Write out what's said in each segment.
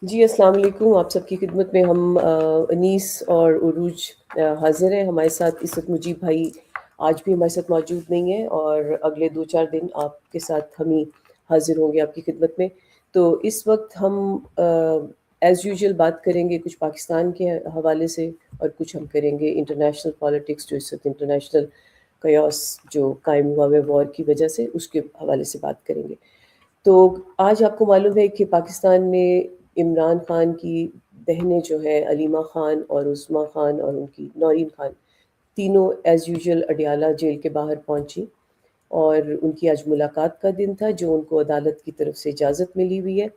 جی السلام علیکم. آپ سب کی خدمت میں ہم انیس اور عروج حاضر ہیں. ہمارے ساتھ اس وقت مجیب بھائی آج بھی ہمارے ساتھ موجود نہیں ہیں، اور اگلے 2-4 دن آپ کے ساتھ ہم ہی حاضر ہوں گے آپ کی خدمت میں. تو اس وقت ہم ایز یوزول بات کریں گے کچھ پاکستان کے حوالے سے، اور کچھ ہم کریں گے انٹرنیشنل پالیٹکس، جو اس وقت انٹرنیشنل کیوس جو قائم ہوا ہے وار کی وجہ سے، اس کے حوالے سے بات کریں گے. تو آج آپ کو معلوم ہے کہ پاکستان میں عمران خان کی بہنیں جو ہیں علیمہ خان اور عظمیٰ خان اور ان کی نورین خان، تینوں ایز یوزول اڈیالہ جیل کے باہر پہنچی، اور ان کی آج ملاقات کا دن تھا جو ان کو عدالت کی طرف سے اجازت ملی ہوئی ہے،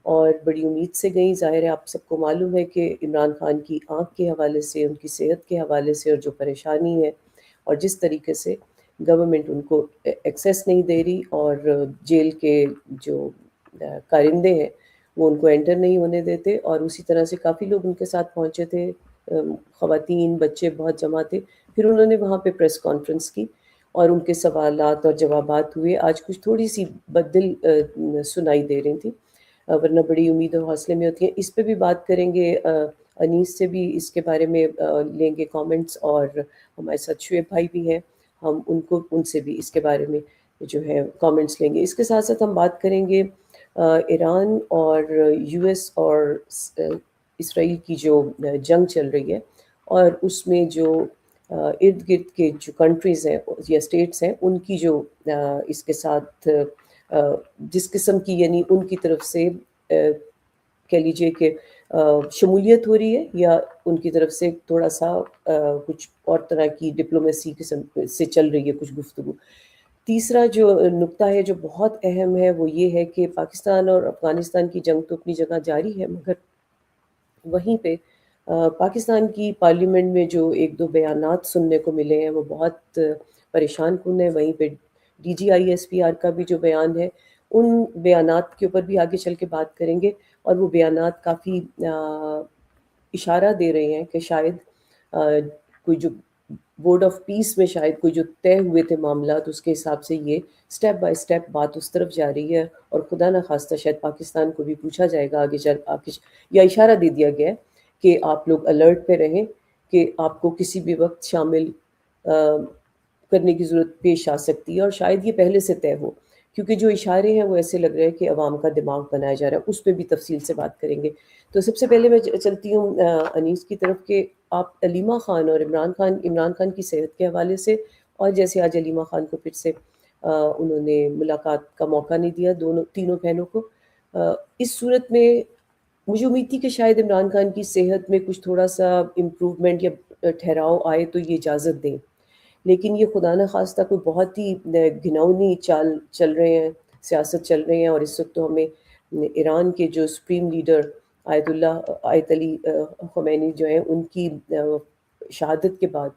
اور بڑی امید سے گئیں. ظاہر ہے آپ سب کو معلوم ہے کہ عمران خان کی آنکھ کے حوالے سے، ان کی صحت کے حوالے سے، اور جو پریشانی ہے اور جس طریقے سے گورنمنٹ ان کو ایکسیس نہیں دے رہی، اور جیل کے جو کارندے ہیں وہ ان کو انٹر نہیں ہونے دیتے، اور اسی طرح سے کافی لوگ ان کے ساتھ پہنچے تھے، خواتین بچے بہت جمع تھے. پھر انہوں نے وہاں پہ پریس کانفرنس کی اور ان کے سوالات اور جوابات ہوئے. آج کچھ تھوڑی سی بدل سنائی دے رہی تھیں، ورنہ بڑی امید اور حوصلے میں ہوتی ہیں. اس پہ بھی بات کریں گے. انیس سے بھی اس کے بارے میں لیں گے کامنٹس، اور ہمارے ساتھ شعیب بھائی بھی ہیں، ہم ان سے بھی اس کے بارے میں جو ہے کامنٹس لیں گے. اس کے ساتھ ساتھ ہم بات کریں گے ایران اور یو ایس اور اسرائیل کی جو جنگ چل رہی ہے، اور اس میں جو ارد گرد کے جو کنٹریز ہیں یا اسٹیٹس ہیں، ان کی جو اس کے ساتھ جس قسم کی، یعنی ان کی طرف سے کہہ لیجیے کہ شمولیت ہو رہی ہے، یا ان کی طرف سے تھوڑا سا کچھ اور طرح کی ڈپلومیسی قسم سے چل رہی ہے کچھ گفتگو. تیسرا جو نقطہ ہے جو بہت اہم ہے وہ یہ ہے کہ پاکستان اور افغانستان کی جنگ تو اپنی جگہ جاری ہے، مگر وہیں پہ پاکستان کی پارلیمنٹ میں جو ایک دو بیانات سننے کو ملے ہیں وہ بہت پریشان کن ہے. وہیں پہ D G I S P R کا بھی جو بیان ہے، ان بیانات کے اوپر بھی آگے چل کے بات کریں گے. اور وہ بیانات کافی اشارہ دے رہے ہیں کہ شاید کوئی جو بورڈ آف پیس میں شاید کوئی جو طے ہوئے تھے معاملات، اس کے حساب سے یہ سٹیپ بائی سٹیپ بات اس طرف جا رہی ہے، اور خدا نہ خواستہ شاید پاکستان کو بھی پوچھا جائے گا آگے یا اشارہ دے دیا گیا ہے کہ آپ لوگ الرٹ پہ رہیں کہ آپ کو کسی بھی وقت شامل کرنے کی ضرورت پیش آ سکتی ہے، اور شاید یہ پہلے سے طے ہو، کیونکہ جو اشارے ہیں وہ ایسے لگ رہے ہیں کہ عوام کا دماغ بنایا جا رہا ہے. اس پہ بھی تفصیل سے بات کریں گے. تو سب سے پہلے میں چلتی ہوں انیس کی طرف کہ آپ علیمہ خان اور عمران خان کی صحت کے حوالے سے، اور جیسے آج علیمہ خان کو پھر سے انہوں نے ملاقات کا موقع نہیں دیا تینوں بہنوں کو، اس صورت میں مجھے امید تھی کہ شاید عمران خان کی صحت میں کچھ تھوڑا سا امپروومنٹ یا ٹھہراؤ آئے تو یہ اجازت دیں، لیکن یہ خدا نہ خواستہ کوئی بہت ہی گھناؤنی چال چل رہے ہیں، سیاست چل رہے ہیں. اور اس وقت تو ہمیں ایران کے جو سپریم لیڈر آیت علی خمینی جو ہیں، ان کی شہادت کے بعد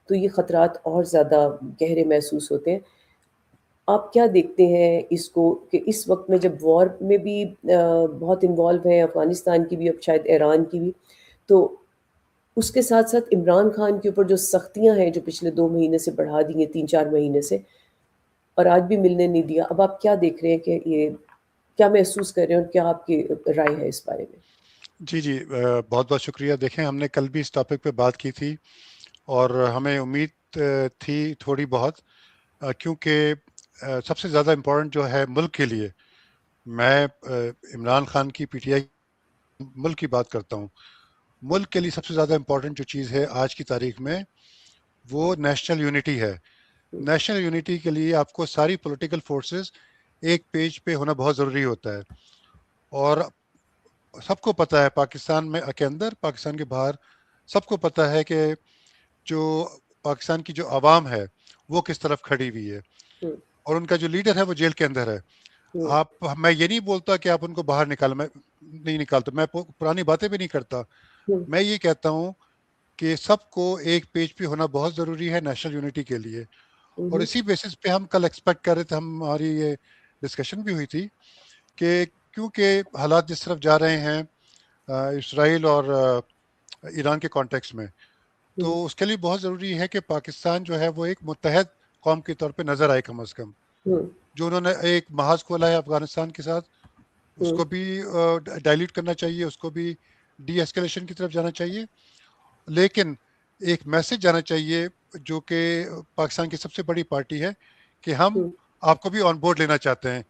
تو یہ خطرات اور زیادہ گہرے محسوس ہوتے ہیں. آپ کیا دیکھتے ہیں اس کو کہ اس وقت میں جب وار میں بھی بہت انوالو ہیں، افغانستان کی بھی، اب شاید ایران کی بھی، تو اس کے ساتھ ساتھ عمران خان کے اوپر جو سختیاں ہیں جو پچھلے 2 مہینے سے بڑھا دی ہیں، 3-4 مہینے سے، اور آج بھی ملنے نہیں دیا. اب آپ کیا دیکھ رہے ہیں کہ یہ کیا محسوس کر رہے ہیں، اور کیا آپ کی رائے ہے اس بارے میں؟ جی بہت بہت شکریہ. دیکھیں، ہم نے کل بھی اس ٹاپک پہ بات کی تھی، اور ہمیں امید تھی تھوڑی بہت، کیونکہ سب سے زیادہ امپورٹنٹ جو ہے ملک کے لیے، میں عمران خان کی پی ٹی آئی ملک کی بات کرتا ہوں. ملک کے لیے سب سے زیادہ امپورٹنٹ جو چیز ہے آج کی تاریخ میں، وہ نیشنل یونٹی ہے. نیشنل یونٹی کے لیے آپ کو ساری پولیٹیکل فورسز ایک پیج پہ ہونا بہت ضروری ہوتا ہے. اور سب کو پتہ ہے، پاکستان میں کے اندر، پاکستان کے باہر، سب کو پتہ ہے کہ جو پاکستان کی جو عوام ہے وہ کس طرف کھڑی ہوئی ہے، اور ان کا جو لیڈر ہے وہ جیل کے اندر ہے. میں یہ نہیں بولتا کہ آپ ان کو باہر میں نہیں نکالتا، میں پرانی باتیں بھی نہیں کرتا. میں یہ کہتا ہوں کہ سب کو ایک پیج پہ ہونا بہت ضروری ہے نیشنل یونٹی کے لیے. اور اسی بیسس پہ ہم کل ایکسپیکٹ کر رہے تھے، ہماری یہ ڈسکشن بھی ہوئی تھی کہ کیونکہ حالات جس طرف جا رہے ہیں اسرائیل اور ایران کے کانٹیکس میں، تو اس کے لیے بہت ضروری ہے کہ پاکستان جو ہے وہ ایک متحد قوم کے طور پہ نظر آئے، کم از کم. جو انہوں نے ایک محاذ کھولا ہے افغانستان کے ساتھ، اس کو بھی ڈائلیوٹ کرنا چاہیے, اس کو بھی ڈی ایسکیلیشن کی طرف جانا چاہیے, لیکن ایک میسج جانا چاہیے جو کہ پاکستان کی سب سے بڑی پارٹی ہے کہ ہم آپ کو بھی آن بورڈ لینا چاہتے ہیں.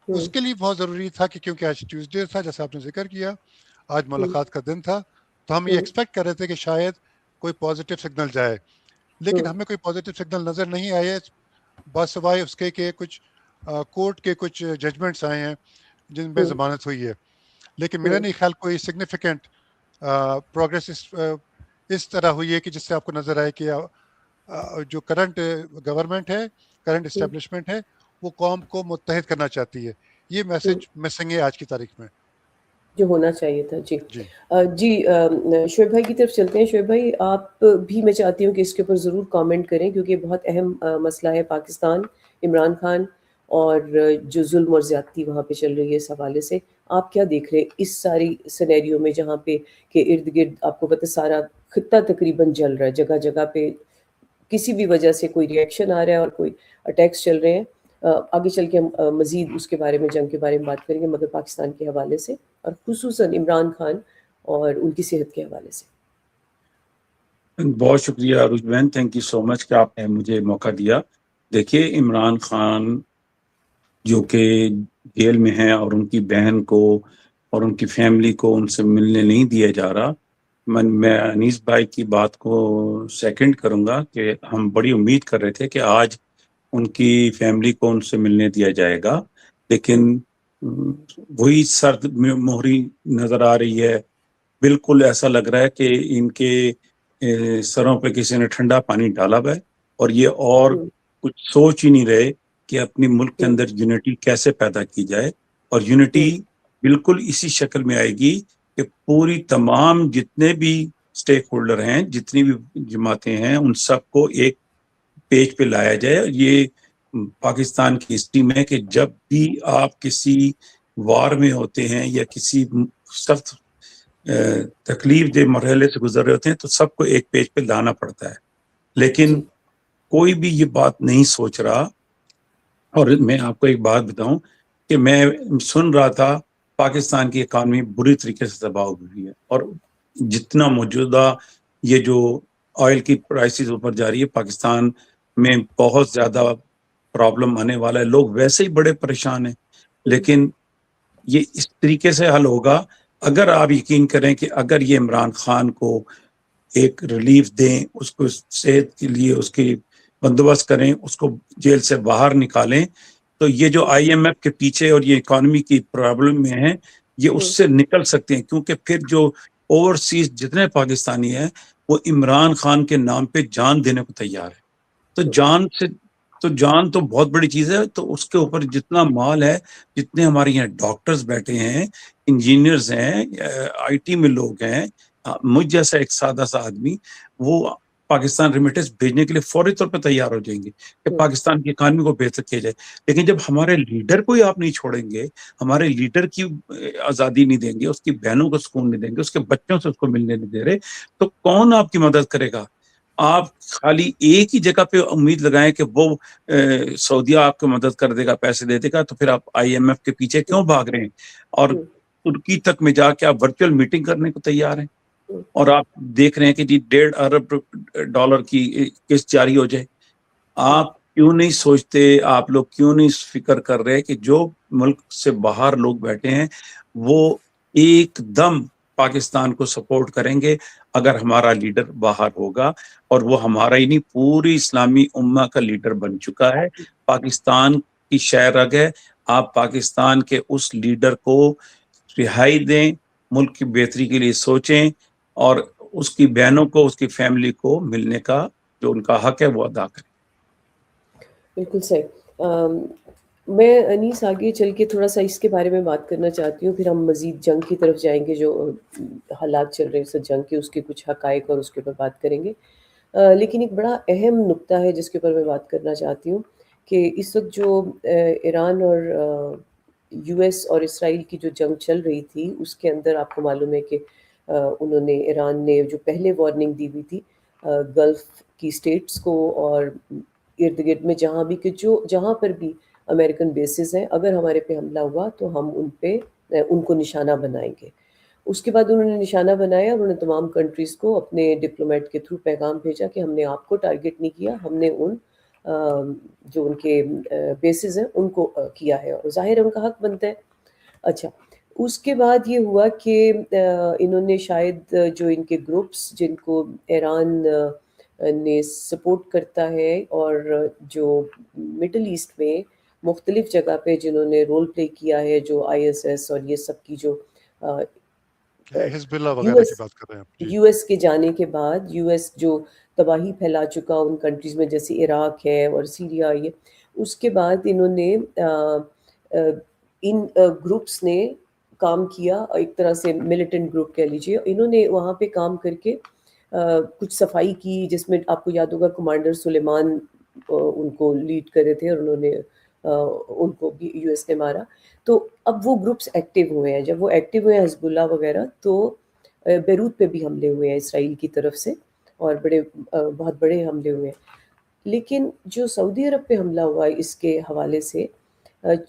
اس کے لیے بہت ضروری تھا کہ کیونکہ آج ٹیوزڈے تھا, جیسا آپ نے ذکر کیا, آج ملاقات کا دن تھا, تو ہم یہ ایکسپیکٹ کر رہے تھے کہ شاید کوئی پازیٹیو سگنل جائے, لیکن ہمیں کوئی پازیٹیو سگنل نظر نہیں آئے, بسوائے اس کے کہ کچھ کورٹ کے کچھ ججمنٹس آئے ہیں جن میں ضمانت ہوئی ہے. لیکن میرا نہیں خیال کوئی سگنیفیکنٹ پروگریس اس طرح ہوئی ہے کہ جس سے آپ کو نظر آئے کہ جو کرنٹ گورنمنٹ ہے, کرنٹ اسٹیبلشمنٹ ہے, وہ قوم کو متحد کرنا چاہتی ہے. یہ میسج مسنگ ہے آج کی تاریخ میں, جو ہونا چاہیے تھا. جی جی جی شعیب بھائی کی طرف چلتے ہیں. شعیب بھائی آپ بھی, میں چاہتی ہوں کہ اس کے اوپر ضرور کامنٹ کریں کیونکہ بہت اہم مسئلہ ہے پاکستان, عمران خان اور جو ظلم اور زیادتی وہاں پہ چل رہی ہے, اس حوالے سے آپ کیا دیکھ رہے ہیں اس ساری سینیریو میں, جہاں پہ کہ ارد گرد آپ کو پتہ سارا خطہ تقریباً جل رہا ہے, جگہ جگہ پہ کسی بھی وجہ سے کوئی ریئیکشن آ رہا ہے اور کوئی اٹیکس چل رہے ہیں. آگے چل کے ہم مزید اس کے بارے میں, جنگ کے بارے میں بات کریں گے, مگر پاکستان کے حوالے سے اور خصوصاً عمران خان اور ان کی صحت کے حوالے سے. بہت شکریہ عروج بہن, تھینک یو سو مچ کہ آپ نے مجھے موقع دیا. دیکھیے عمران خان جو کہ جیل میں ہیں اور ان کی بہن کو اور ان کی فیملی کو ان سے ملنے نہیں دیا جا رہا, میں انیس بھائی کی بات کو سیکنڈ کروں گا کہ ہم بڑی امید کر رہے تھے کہ آج ان کی فیملی کو ان سے ملنے دیا جائے گا, لیکن وہی سرد مہری نظر آ رہی ہے. بالکل ایسا لگ رہا ہے کہ ان کے سروں پہ کسی نے ٹھنڈا پانی ڈالا ہوا ہے اور یہ اور کچھ سوچ ہی نہیں رہے کہ اپنی ملک کے اندر یونٹی کیسے پیدا کی جائے. اور یونٹی بالکل اسی شکل میں آئے گی کہ پوری تمام جتنے بھی سٹیک ہولڈر ہیں, جتنی بھی جماعتیں ہیں, ان سب کو ایک پیج پہ لایا جائے. یہ پاکستان کی ہسٹری میں کہ جب بھی آپ کسی وار میں ہوتے ہیں یا کسی سخت تکلیف دہ مرحلے سے گزر رہے ہوتے ہیں تو سب کو ایک پیج پہ لانا پڑتا ہے, لیکن کوئی بھی یہ بات نہیں سوچ رہا. اور میں آپ کو ایک بات بتاؤں کہ میں سن رہا تھا پاکستان کی اکانومی بری طریقے سے تباہ ہوئی ہے, اور جتنا موجودہ یہ جو آئل کی پرائسز اوپر جا رہی ہے, پاکستان میں بہت زیادہ پرابلم آنے والا ہے. لوگ ویسے ہی بڑے پریشان ہیں, لیکن یہ اس طریقے سے حل ہوگا اگر آپ یقین کریں کہ اگر یہ عمران خان کو ایک ریلیف دیں, اس کو صحت کے لیے اس کی بندوبست کریں, اس کو جیل سے باہر نکالیں, تو یہ جو آئی ایم ایف کے پیچھے اور یہ اکانومی کی پرابلم میں ہیں, یہ اس سے نکل سکتے ہیں. کیونکہ پھر جو اوورسیز جتنے پاکستانی ہیں وہ عمران خان کے نام پہ جان دینے کو تیار ہے. تو جان تو بہت بڑی چیز ہے. تو اس کے اوپر جتنا مال ہے, جتنے ہمارے یہاں ڈاکٹرز بیٹھے ہیں, انجینئرز ہیں, آئی ٹی میں لوگ ہیں, مجھ جیسا ایک سادہ سا آدمی, وہ پاکستان ریمیٹنس بھیجنے کے لیے فوری طور پہ تیار ہو جائیں گے کہ پاکستان کی اکانومی کو بہتر کیا جائے. لیکن جب ہمارے لیڈر کو ہی آپ نہیں چھوڑیں گے, ہمارے لیڈر کی آزادی نہیں دیں گے, اس کی بہنوں کو سکون نہیں دیں گے, اس کے بچوں سے اس کو ملنے نہیں دے رہے, تو کون آپ کی مدد کرے گا؟ آپ خالی ایک ہی جگہ پہ امید لگائیں کہ وہ سعودیہ آپ کو مدد کر دے گا, پیسے دے دے گا, تو پھر آپ آئی ایم ایف کے پیچھے کیوں بھاگ رہے ہیں؟ اور ترکی تک میں جا کے آپ ورچوئل میٹنگ کرنے کو تیار ہیں, اور آپ دیکھ رہے ہیں کہ جی $1.5 ارب کی قسط جاری ہو جائے. آپ کیوں نہیں سوچتے, آپ لوگ کیوں نہیں فکر کر رہے کہ جو ملک سے باہر لوگ بیٹھے ہیں وہ ایک دم پاکستان کو سپورٹ کریں گے اگر ہمارا لیڈر باہر ہوگا, اور وہ ہمارا ہی نہیں پوری اسلامی امہ کا لیڈر بن چکا ہے. پاکستان کی شہ رگ ہے. آپ پاکستان کے اس لیڈر کو رہائی دیں, ملک کی بہتری کے لیے سوچیں, اور اس کی بہنوں کو, اس کی فیملی کو ملنے کا جو ان کا حق ہے وہ ادا کریں. بالکل صحیح. میں انیس آگے چل کے تھوڑا سا اس کے بارے میں بات کرنا چاہتی ہوں, پھر ہم مزید جنگ کی طرف جائیں گے, جو حالات چل رہے ہیں اس جنگ کے, اس کے کچھ حقائق اور اس کے اوپر بات کریں گے. لیکن ایک بڑا اہم نقطہ ہے جس کے اوپر میں بات کرنا چاہتی ہوں کہ اس وقت جو ایران اور یو ایس اور اسرائیل کی جو جنگ چل رہی تھی, اس کے اندر آپ کو معلوم ہے کہ انہوں نے, ایران نے جو پہلے وارننگ دی ہوئی تھی گلف کی اسٹیٹس کو اور ارد گرد میں جہاں بھی, کہ جو جہاں پر بھی امریکن بیسز ہیں, اگر ہمارے پہ حملہ ہوا تو ہم ان پہ ان کو نشانہ بنائیں گے. اس کے بعد انہوں نے نشانہ بنایا اور انہوں نے تمام کنٹریز کو اپنے ڈپلومیٹ کے تھرو پیغام بھیجا کہ ہم نے آپ کو ٹارگٹ نہیں کیا, ہم نے ان جو ان کے بیسز ہیں ان کو کیا ہے, اور ظاہر ہے ان کا حق بنتا ہے. اچھا, اس کے بعد یہ ہوا کہ انہوں نے شاید جو ان کے گروپس جن کو ایران نے سپورٹ کرتا ہے اور جو مڈل ایسٹ میں مختلف جگہ پہ جنہوں نے رول پلے کیا ہے, جو آئی ایس ایس اور یہ سب کی جو حزب اللہ یو وغیرہ ایس کی بات کر رہے ہیں آپ. جی یو ایس کے جانے کے بعد یو ایس جو تباہی پھیلا چکا ان کنٹریز میں جیسے عراق ہے اور سیریا, یہ اس کے بعد انہوں نے ان گروپس نے کام کیا, ایک طرح سے ملیٹنٹ گروپ کہہ لیجیے. انہوں نے وہاں پہ کام کر کے کچھ صفائی کی, جس میں آپ کو یاد ہوگا کمانڈر سلیمان ان کو لیڈ کر رہے تھے اور انہوں نے ان کو بھی یو ایس نے مارا. تو اب وہ گروپس ایکٹیو ہوئے ہیں, جب وہ ایکٹیو ہوئے ہیں حزب اللہ وغیرہ, تو بیروت پہ بھی حملے ہوئے ہیں اسرائیل کی طرف سے, اور بہت بڑے حملے ہوئے ہیں. لیکن جو سعودی عرب پہ حملہ ہوا اس کے حوالے سے,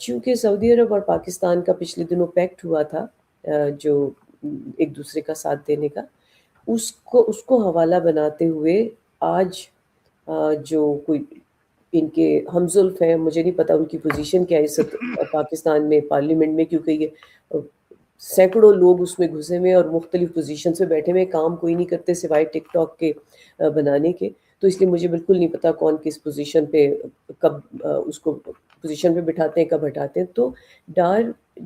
چونکہ سعودی عرب اور پاکستان کا پچھلے دنوں پیکٹ ہوا تھا جو ایک دوسرے کا ساتھ دینے کا, اس کو حوالہ بناتے ہوئے آج جو کوئی ان کے ہمزلف ہیں, مجھے نہیں پتا ان کی پوزیشن کیا ہے اس پاکستان میں پارلیمنٹ میں, کیونکہ یہ سینکڑوں لوگ اس میں گھسے ہوئے اور مختلف پوزیشن سے بیٹھے ہوئے, کام کوئی نہیں کرتے سوائے ٹک ٹاک کے بنانے کے. تو اس لیے مجھے بالکل نہیں پتا کون کس پوزیشن پہ کب اس کو پوزیشن پہ بٹھاتے ہیں کب ہٹاتے ہیں. تو ڈار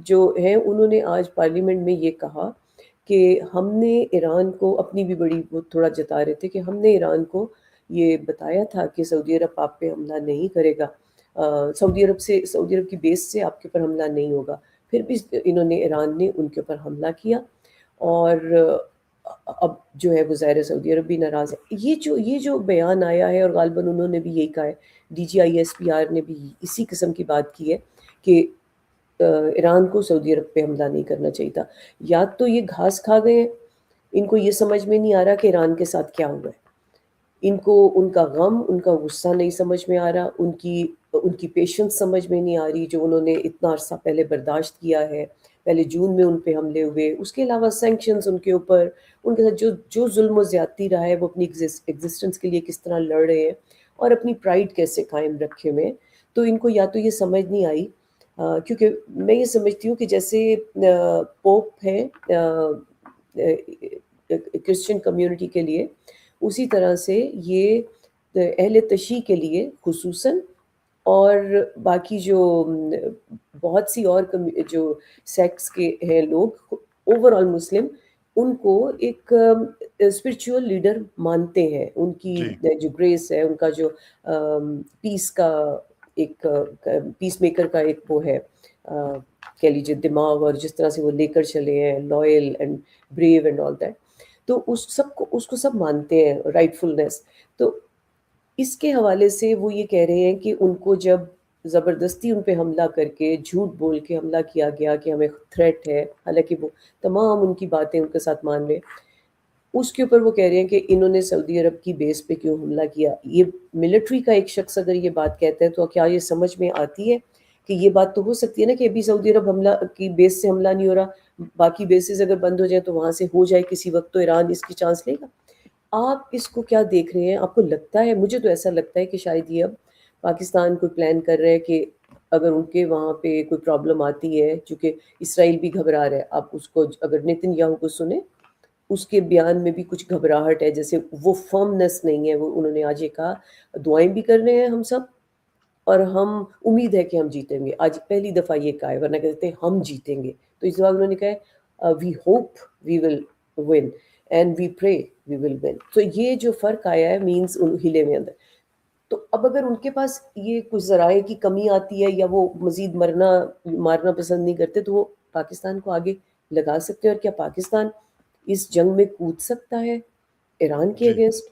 جو ہیں انہوں نے آج پارلیمنٹ میں یہ کہا کہ ہم نے ایران کو, اپنی بھی بڑی وہ تھوڑا جتا رہے تھے کہ ہم نے ایران کو یہ بتایا تھا کہ سعودی عرب آپ پہ حملہ نہیں کرے گا, سعودی عرب کی بیس سے آپ کے اوپر حملہ نہیں ہوگا. پھر بھی انہوں نے, ایران نے ان کے اوپر حملہ کیا, اور اب جو ہے وہ ظاہر سعودی عرب بھی ناراض ہے. یہ جو بیان آیا ہے, اور غالباً انہوں نے بھی یہی کہا ہے, D G I S P R نے بھی اسی قسم کی بات کی ہے کہ ایران کو سعودی عرب پہ حملہ نہیں کرنا چاہیے تھا. یا تو یہ گھاس کھا گئے ہیں, ان کو یہ سمجھ میں نہیں آ رہا کہ ایران کے ساتھ کیا ہوا ہے, ان کو ان کا غم, ان کا غصہ نہیں سمجھ میں آ رہا, ان کی پیشنس سمجھ میں نہیں آ رہی جو انہوں نے اتنا عرصہ پہلے برداشت کیا ہے. پہلے جون میں ان پہ حملے ہوئے, اس کے علاوہ سینکشنز ان کے اوپر, ان کے ساتھ جو ظلم و زیادتی رہا ہے, وہ اپنی ایگزسٹنس کے لیے کس طرح لڑ رہے ہیں اور اپنی پرائیڈ کیسے قائم رکھے ہوئے. تو ان کو یا تو یہ سمجھ نہیں آئی, کیونکہ میں یہ سمجھتی ہوں کہ جیسے پوپ ہے کرسچن کمیونٹی کے لیے, اسی طرح سے یہ اہل تشیع کے لیے خصوصاً, اور باقی جو بہت سی اور جو سیکٹس کے ہیں لوگ, اوور آل مسلم, ان کو ایک اسپرچول لیڈر مانتے ہیں. ان کی جو گریس ہے, ان کا جو پیس کا ایک پیس میکر کا ایک وہ ہے کہہ لیجیے دماغ, اور جس طرح سے وہ لے کر چلے ہیں, loyal and brave and all that, تو اس کو سب مانتے ہیں, رائٹ فلنس. تو اس کے حوالے سے وہ یہ کہہ رہے ہیں کہ ان کو جب زبردستی ان پہ حملہ کر کے, جھوٹ بول کے حملہ کیا گیا کہ ہمیں تھریٹ ہے, حالانکہ وہ تمام ان کی باتیں ان کے ساتھ مان لیں, اس کے اوپر وہ کہہ رہے ہیں کہ انہوں نے سعودی عرب کی بیس پہ کیوں حملہ کیا. یہ ملٹری کا ایک شخص اگر یہ بات کہتا ہے تو کیا یہ سمجھ میں آتی ہے کہ یہ بات تو ہو سکتی ہے نا کہ ابھی سعودی عرب حملہ کی بیس سے حملہ نہیں ہو رہا, باقی بیسز اگر بند ہو جائیں تو وہاں سے ہو جائے کسی وقت, تو ایران اس کی چانس لے گا. آپ اس کو کیا دیکھ رہے ہیں؟ آپ کو لگتا ہے, مجھے تو ایسا لگتا ہے کہ شاید یہ اب پاکستان کوئی پلان کر رہے ہیں کہ اگر ان کے وہاں پہ کوئی پرابلم آتی ہے, چونکہ اسرائیل بھی گھبرا رہا ہے, آپ اس کو اگر نیتن یاہو کو سنیں, اس کے بیان میں بھی کچھ گھبراہٹ ہے, جیسے وہ فرمنس نہیں ہے. وہ انہوں نے آج یہ کہا دعائیں بھی کر رہے ہیں ہم سب, اور ہم امید ہے کہ ہم جیتیں گے. آج پہلی دفعہ یہ کہا ہے, ورنہ کہتے ہیں ہم جیتیں گے. تو اس بار انہوں نے کہا ہے we hope we will win and we pray we will one. تو یہ جو فرق آیا ہے مینس ان ہلے میں اندر. تو اب اگر ان کے پاس یہ کچھ ذرائع کی کمی آتی ہے یا وہ مزید مارنا پسند نہیں کرتے, تو وہ پاکستان کو آگے لگا سکتے ہیں. اور کیا پاکستان اس جنگ میں کود سکتا ہے ایران کے اگینسٹ؟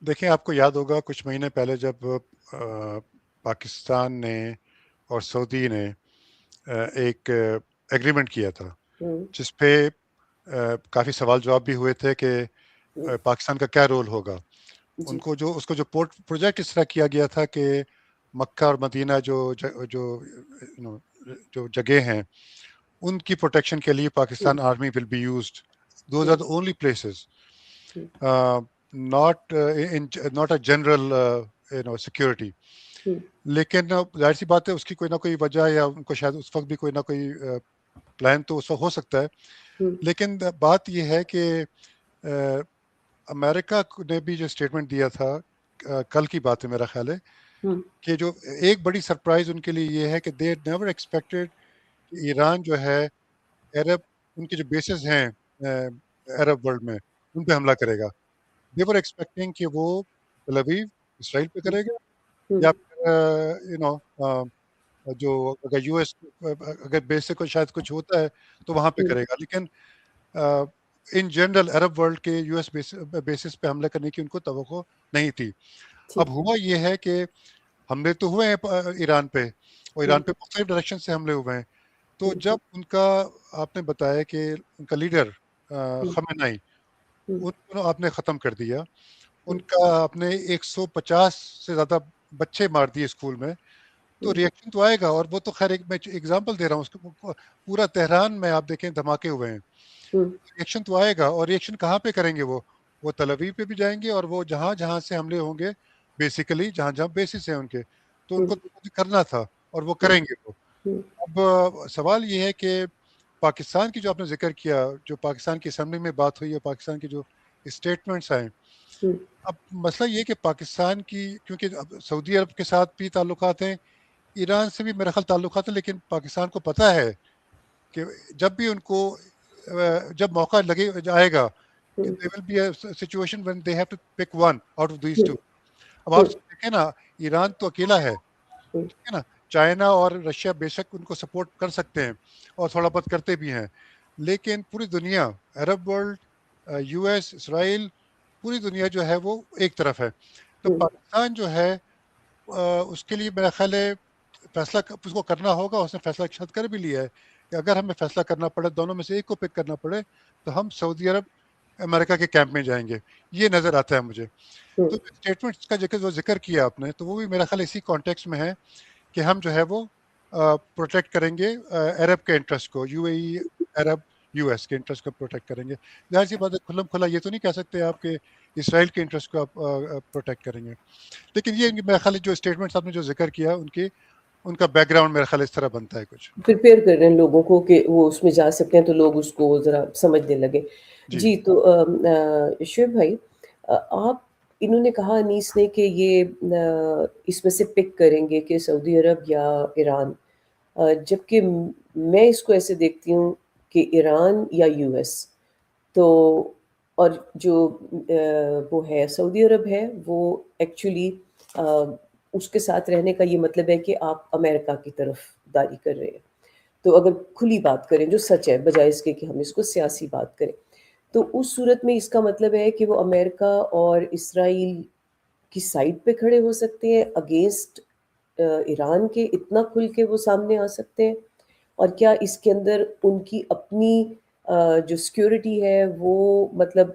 دیکھیں, آپ کو یاد ہوگا کچھ مہینے پہلے جب پاکستان نے اور سعودی نے ایک ایگریمنٹ کیا تھا, جس پہ کافی سوال جواب بھی ہوئے تھے کہ پاکستان کا کیا رول ہوگا. اس کو جو پروجیکٹ اس طرح کیا گیا تھا کہ مکہ اور مدینہ جو جگہ ہیں ان کی پروٹیکشن کے لیے Pakistan army will be used. Those are the only places, not a general security. لیکن ظاہر سی بات ہے اس کی کوئی نہ کوئی وجہ, یا ان کو شاید اس وقت بھی کوئی نہ کوئی پلان تو اس وقت ہو سکتا ہے. لیکن بات یہ ہے کہ امریکہ نے بھی جو اسٹیٹمنٹ دیا تھا, کل کی بات ہے میرا خیال ہے, کہ جو ایک بڑی سرپرائز ان کے لیے یہ ہے کہ دے نیور ایکسپیکٹڈ کہ ایران جو ہے عرب, ان کے جو بیسز ہیں عرب ورلڈ میں, ان پہ حملہ کرے گا. دے ور ایکسپیکٹنگ کہ وہ تل ابیب اسرائیل پہ کرے گا, یا پھر جو اگر یو ایس اگر بیس سے کوئی شاید کچھ ہوتا ہے تو وہاں پہ کرے گا. لیکن ان جنرل عرب ورلڈ کے یو ایس بیسس پہ حملہ کرنے کی ان کو توقع نہیں تھی. اب ہوا یہ ہے کہ حملے تو ہوئے ہیں ایران پہ, اور ایران پہ مختلف ڈائریکشن سے حملے ہوئے ہیں. تو جب ان کا آپ نے بتایا کہ ان کا لیڈر خامنئی, ان کو آپ نے ختم کر دیا, ان کا آپ نے 150 سے زیادہ بچے مار دیے اسکول میں, تو ریئیکشن تو آئے گا. اور وہ تو خیر ایک میں ایگزامپل دے رہا ہوں, اس کو پورا تہران میں آپ دیکھیں دھماکے ہوئے ہیں, ریئیکشن تو آئے گا. اور ریئیکشن کہاں پہ کریں گے, وہ تل ابیب پہ بھی جائیں گے, اور وہ جہاں جہاں سے حملے ہوں گے بیسیکلی جہاں جہاں بیسس ہیں ان کے, تو ان کو کرنا تھا اور وہ کریں گے. وہ اب سوال یہ ہے کہ پاکستان کی جو آپ نے ذکر کیا, جو پاکستان کی اسمبلی میں بات ہوئی ہے, پاکستان کے جو اسٹیٹمنٹس آئے, اب مسئلہ یہ کہ پاکستان کی, کیونکہ سعودی عرب کے ساتھ بھی تعلقات ہیں, ایران سے بھی میرا خیال تعلقات ہیں, لیکن پاکستان کو پتہ ہے کہ جب بھی ان کو جب موقع لگے آئے گا, there will be a situation when they have to pick one out of these two. اب آپ دیکھیں نا, ایران تو اکیلا ہے, ٹھیک ہے نا, چائنا اور رشیا بے شک ان کو سپورٹ کر سکتے ہیں اور تھوڑا بہت کرتے بھی ہیں, لیکن پوری دنیا, عرب ورلڈ, یو ایس, اسرائیل, پوری دنیا جو ہے وہ ایک طرف ہے. تو پاکستان جو ہے اس کے لیے میرا خیال ہے فیصلہ اس کو کرنا ہوگا. اس نے فیصلہ شاید کر بھی لیا ہے کہ اگر ہمیں فیصلہ کرنا پڑے, دونوں میں سے ایک کو پک کرنا پڑے, تو ہم سعودی عرب امریکہ کے کیمپ میں جائیں گے. یہ نظر آتا ہے مجھے. تو اسٹیٹمنٹ کا جو ذکر کیا آپ نے, تو وہ بھی میرا خیال اسی کانٹیکس میں ہے کہ ہم جو ہے وہ پروٹیکٹ کریں گے عرب کے انٹرسٹ کو, you a E, Arab, U S کے انٹرسٹ کو پروٹیکٹ کریں گے. ظاہر سی بات ہے کھلم کھلا یہ تو نہیں کہہ سکتے آپ کہ اسرائیل کے انٹرسٹ کو آپ پروٹیکٹ کریں گے. لیکن یہ میرا خیال جو اسٹیٹمنٹس آپ نے جو ذکر کیا, ان کا بیک گراؤنڈ میرا خیال اس طرح بنتا ہے. کچھ پریپیئر کر رہے ہیں لوگوں کو کہ وہ اس میں جا سکتے ہیں, تو لوگ اس کو ذرا سمجھنے لگے. جی, تو شعیب بھائی, آپ, انہوں نے کہا انیس نے کہ یہ اس میں سے پک کریں گے کہ سعودی عرب یا ایران, جبکہ میں اس کو ایسے دیکھتی ہوں کہ ایران یا یو ایس. تو اور جو وہ ہے سعودی عرب ہے, وہ ایکچولی اس کے ساتھ رہنے کا یہ مطلب ہے کہ آپ امریکہ کی طرف داری کر رہے ہیں. تو اگر کھلی بات کریں جو سچ ہے, بجائے اس کے کہ ہم اس کو سیاسی بات کریں, تو اس صورت میں اس کا مطلب ہے کہ وہ امریکہ اور اسرائیل کی سائڈ پہ کھڑے ہو سکتے ہیں اگینسٹ ایران کے, اتنا کھل کے وہ سامنے آ سکتے ہیں. اور کیا اس کے اندر ان کی اپنی جو سیکیورٹی ہے وہ مطلب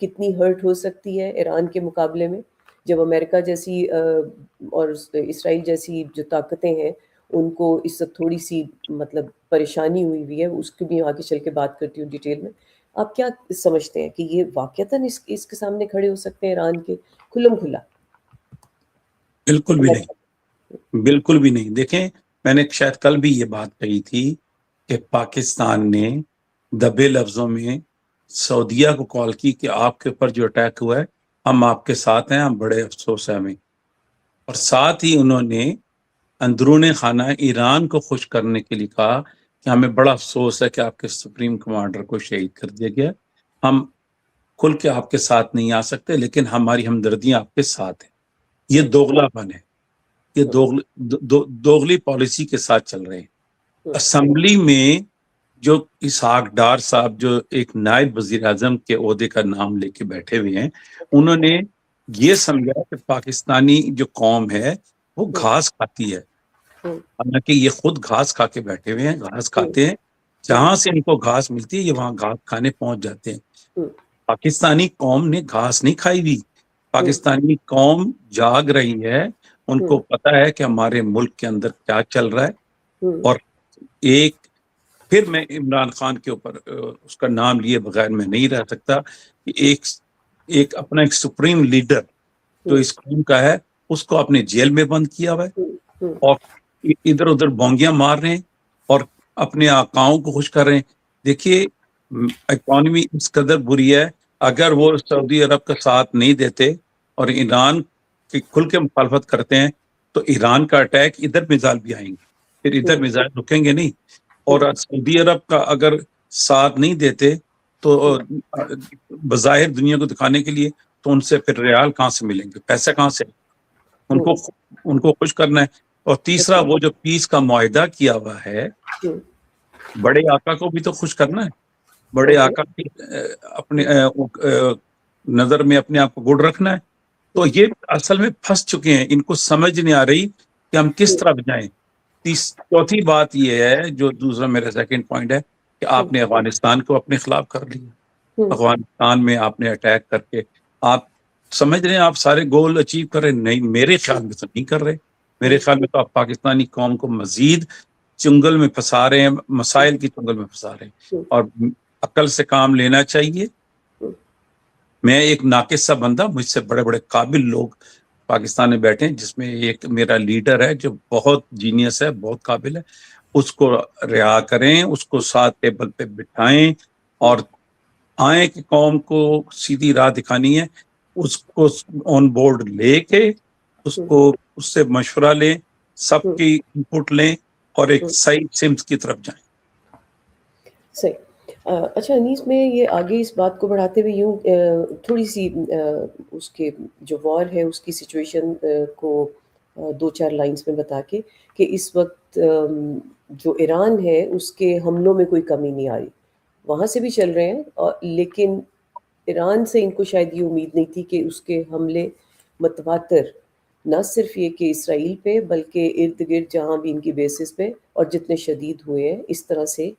کتنی ہرٹ ہو سکتی ہے ایران کے مقابلے میں, جب امریکہ جیسی اور اسرائیل جیسی جو طاقتیں ہیں ان کو اس وقت تھوڑی سی مطلب پریشانی ہوئی ہے. اس کی بھی آگے چل کے بات کرتی ہوں ڈیٹیل میں. آپ کیا سمجھتے ہیں کہ یہ واقعتاً اس کے سامنے کھڑے ہو سکتے ہیں ایران کے کھلم کھلا؟ بالکل بھی نہیں, بالکل بھی نہیں. دیکھیں, میں نے شاید کل بھی یہ بات کہی تھی کہ پاکستان نے دبے لفظوں میں سعودیہ کو کال کی کہ آپ کے اوپر جو اٹیک ہوا ہے ہم آپ کے ساتھ ہیں, ہم بڑے افسوس ہیں ہمیں. اور ساتھ ہی انہوں نے اندرون خانہ ایران کو خوش کرنے کے لیے کہا کہ ہمیں بڑا افسوس ہے کہ آپ کے سپریم کمانڈر کو شہید کر دیا گیا, ہم کھل کے آپ کے ساتھ نہیں آ سکتے, لیکن ہماری ہمدردیاں آپ کے ساتھ ہیں. یہ دوغلا پن ہے, یہ دوغلی پالیسی کے ساتھ چل رہے ہیں. اسمبلی میں جو اسحاق ڈار صاحب جو ایک نائب وزیر اعظم کے عہدے کا نام لے کے بیٹھے ہوئے ہیں, انہوں نے یہ سمجھا کہ پاکستانی جو قوم ہے وہ گھاس کھاتی ہے, حالانکہ یہ خود گھاس کھا کے بیٹھے ہوئے ہیں, گھاس کھاتے ہیں, جہاں سے ان کو گھاس ملتی ہے یہ وہاں گھاس کھانے پہنچ جاتے ہیں. پاکستانی قوم نے گھاس نہیں کھائی ہوئی, پاکستانی قوم جاگ رہی ہے, ان کو پتا ہے کہ ہمارے ملک کے اندر کیا چل رہا ہے. اور ایک پھر میں عمران خان کے اوپر اس کا نام لیے بغیر میں نہیں رہ سکتا کہ ایک اپنا ایک سپریم لیڈر جو اس قوم کا ہے اس کو اپنے جیل میں بند کیا ہوا ہے اور ادھر ادھر بونگیاں مار رہے ہیں اور اپنے آقاؤں کو خوش کر رہے ہیں. دیکھیے اکانومی اس قدر بری ہے, اگر وہ سعودی عرب کا ساتھ نہیں دیتے اور ایران کی کھل کے مخالفت کرتے ہیں تو ایران کا اٹیک ادھر میزائل بھی آئیں گے, پھر ادھر میزائل رکیں گے نہیں. اور سعودی عرب کا اگر ساتھ نہیں دیتے تو بظاہر دنیا کو دکھانے کے لیے تو ان سے پھر ریال کہاں سے ملیں گے, پیسے کہاں سے, ان کو خوش کرنا ہے. اور تیسرا وہ جو پیس کا معاہدہ کیا ہوا ہے, بڑے آقا کو بھی تو خوش کرنا ہے. بڑے آقا کی اپنے نظر میں اپنے آپ کو گڑ رکھنا ہے. تو یہ اصل میں پھنس چکے ہیں, ان کو سمجھ نہیں آ رہی کہ ہم کس طرح جائیں. چوتھی بات یہ ہے جو دوسرا میرا سیکنڈ پوائنٹ ہے کہ آپ نے افغانستان کو اپنے خلاف کر لیا. افغانستان میں آپ نے اٹیک کر کے آپ سمجھ رہے ہیں آپ سارے گول اچیو کر رہے ہیں. نہیں, میرے خیال میں تو نہیں کر رہے. میرے خیال میں تو آپ پاکستانی قوم کو مزید چنگل میں پھنسا رہے ہیں, مسائل کی چنگل میں پھنسا رہے ہیں. اور عقل سے کام لینا چاہیے. میں ایک ناقص سا بندہ, مجھ سے بڑے بڑے قابل لوگ پاکستان میں بیٹھے ہیں, جس میں ایک میرا لیڈر ہے جو بہت جینیس ہے, بہت قابل ہے. اس کو رہا کریں, اس کو ساتھ ٹیبل پہ بٹھائیں اور آئیں کہ قوم کو سیدھی راہ دکھانی ہے. اس کو آن بورڈ لے کے اس سے مشورہ لیں, سب کی انپٹ لیں اور ایک صحیح سمت کی طرف جائیں. صحیح. اچھا انیس, میں یہ آگے اس بات کو بڑھاتے ہوئے یوں تھوڑی سی اس کے جو وار ہے اس کی سچویشن کو دو چار لائنز میں بتا کے کہ اس وقت جو ایران ہے اس کے حملوں میں کوئی کمی نہیں آ رہی. وہاں سے بھی چل رہے ہیں لیکن ایران سے ان کو شاید یہ امید نہیں تھی کہ اس کے حملے متواتر نہ صرف یہ کہ اسرائیل پہ بلکہ ارد گرد جہاں بھی ان کی بیسز پہ اور جتنے شدید ہوئے ہیں اس طرح سے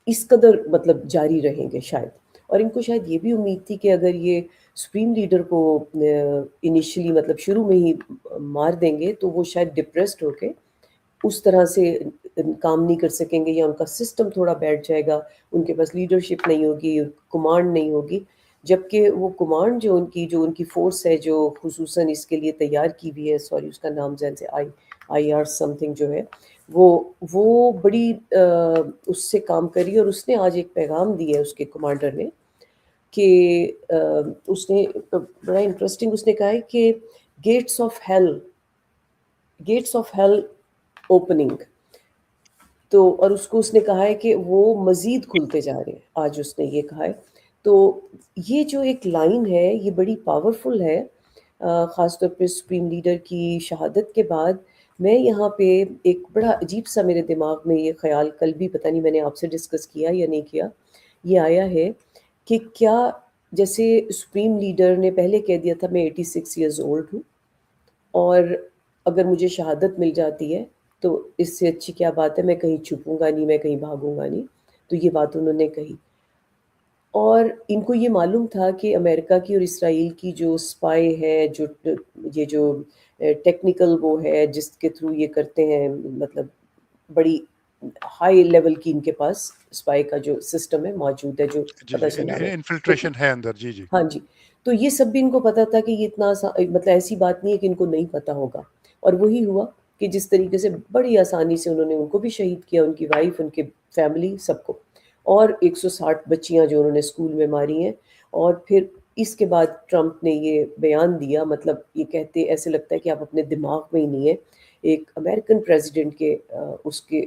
اس قدر مطلب جاری رہیں گے شاید. اور ان کو شاید یہ بھی امید تھی کہ اگر یہ سپریم لیڈر کو انیشلی مطلب شروع میں ہی مار دیں گے تو وہ شاید ڈپریسڈ ہو کے اس طرح سے کام نہیں کر سکیں گے, یا ان کا سسٹم تھوڑا بیٹھ جائے گا, ان کے پاس لیڈرشپ نہیں ہوگی, کمانڈ نہیں ہوگی. جبکہ وہ کمانڈ جو ان کی فورس ہے جو خصوصاً اس کے لیے تیار کی ہوئی ہے, سوری اس کا نام ذہن سے آئی آر سم تھنگ جو ہے, وہ بڑی اس سے کام کری. اور اس نے آج ایک پیغام دیا ہے اس کے کمانڈر نے کہ اس نے بڑا انٹرسٹنگ اس نے کہا ہے کہ گیٹس آف ہیل اوپننگ. تو اور اس کو اس نے کہا ہے کہ وہ مزید کھلتے جا رہے ہیں, آج اس نے یہ کہا ہے. تو یہ جو ایک لائن ہے یہ بڑی پاورفل ہے, خاص طور پہ سپریم لیڈر کی شہادت کے بعد. میں یہاں پہ ایک بڑا عجیب سا میرے دماغ میں یہ خیال, کل بھی پتہ نہیں میں نے آپ سے ڈسکس کیا یا نہیں کیا, یہ آیا ہے کہ کیا جیسے سپریم لیڈر نے پہلے کہہ دیا تھا میں 86 ایئرز اولڈ ہوں اور اگر مجھے شہادت مل جاتی ہے تو اس سے اچھی کیا بات ہے, میں کہیں چھپوں گا نہیں, میں کہیں بھاگوں گا نہیں. تو یہ بات انہوں نے کہی. اور ان کو یہ معلوم تھا کہ امریکہ کی اور اسرائیل کی جو سپائی ہے, یہ جو ٹیکنیکل وہ ہے جس کے تھرو یہ کرتے ہیں, مطلب بڑی ہائی لیول کی ان کے پاس سپائی کا جو سسٹم ہے موجود ہے, جو پتہ چلا ہے انفلٹریشن ہے اندر. جی جی ہاں جی. تو یہ سب بھی ان کو پتا تھا کہ یہ اتنا مطلب ایسی بات نہیں ہے کہ ان کو نہیں پتا ہوگا. اور وہی ہوا کہ جس طریقے سے بڑی آسانی سے انہوں نے ان کو بھی شہید کیا, ان کی وائف, ان کے فیملی, سب کو, اور 160 بچیاں جو انہوں نے اسکول میں ماری ہیں. اور پھر اس کے بعد ٹرمپ نے یہ بیان دیا, مطلب یہ کہتے ایسے لگتا ہے کہ آپ اپنے دماغ میں ہی نہیں ہیں. ایک امریکن پریزیڈنٹ کے اس کے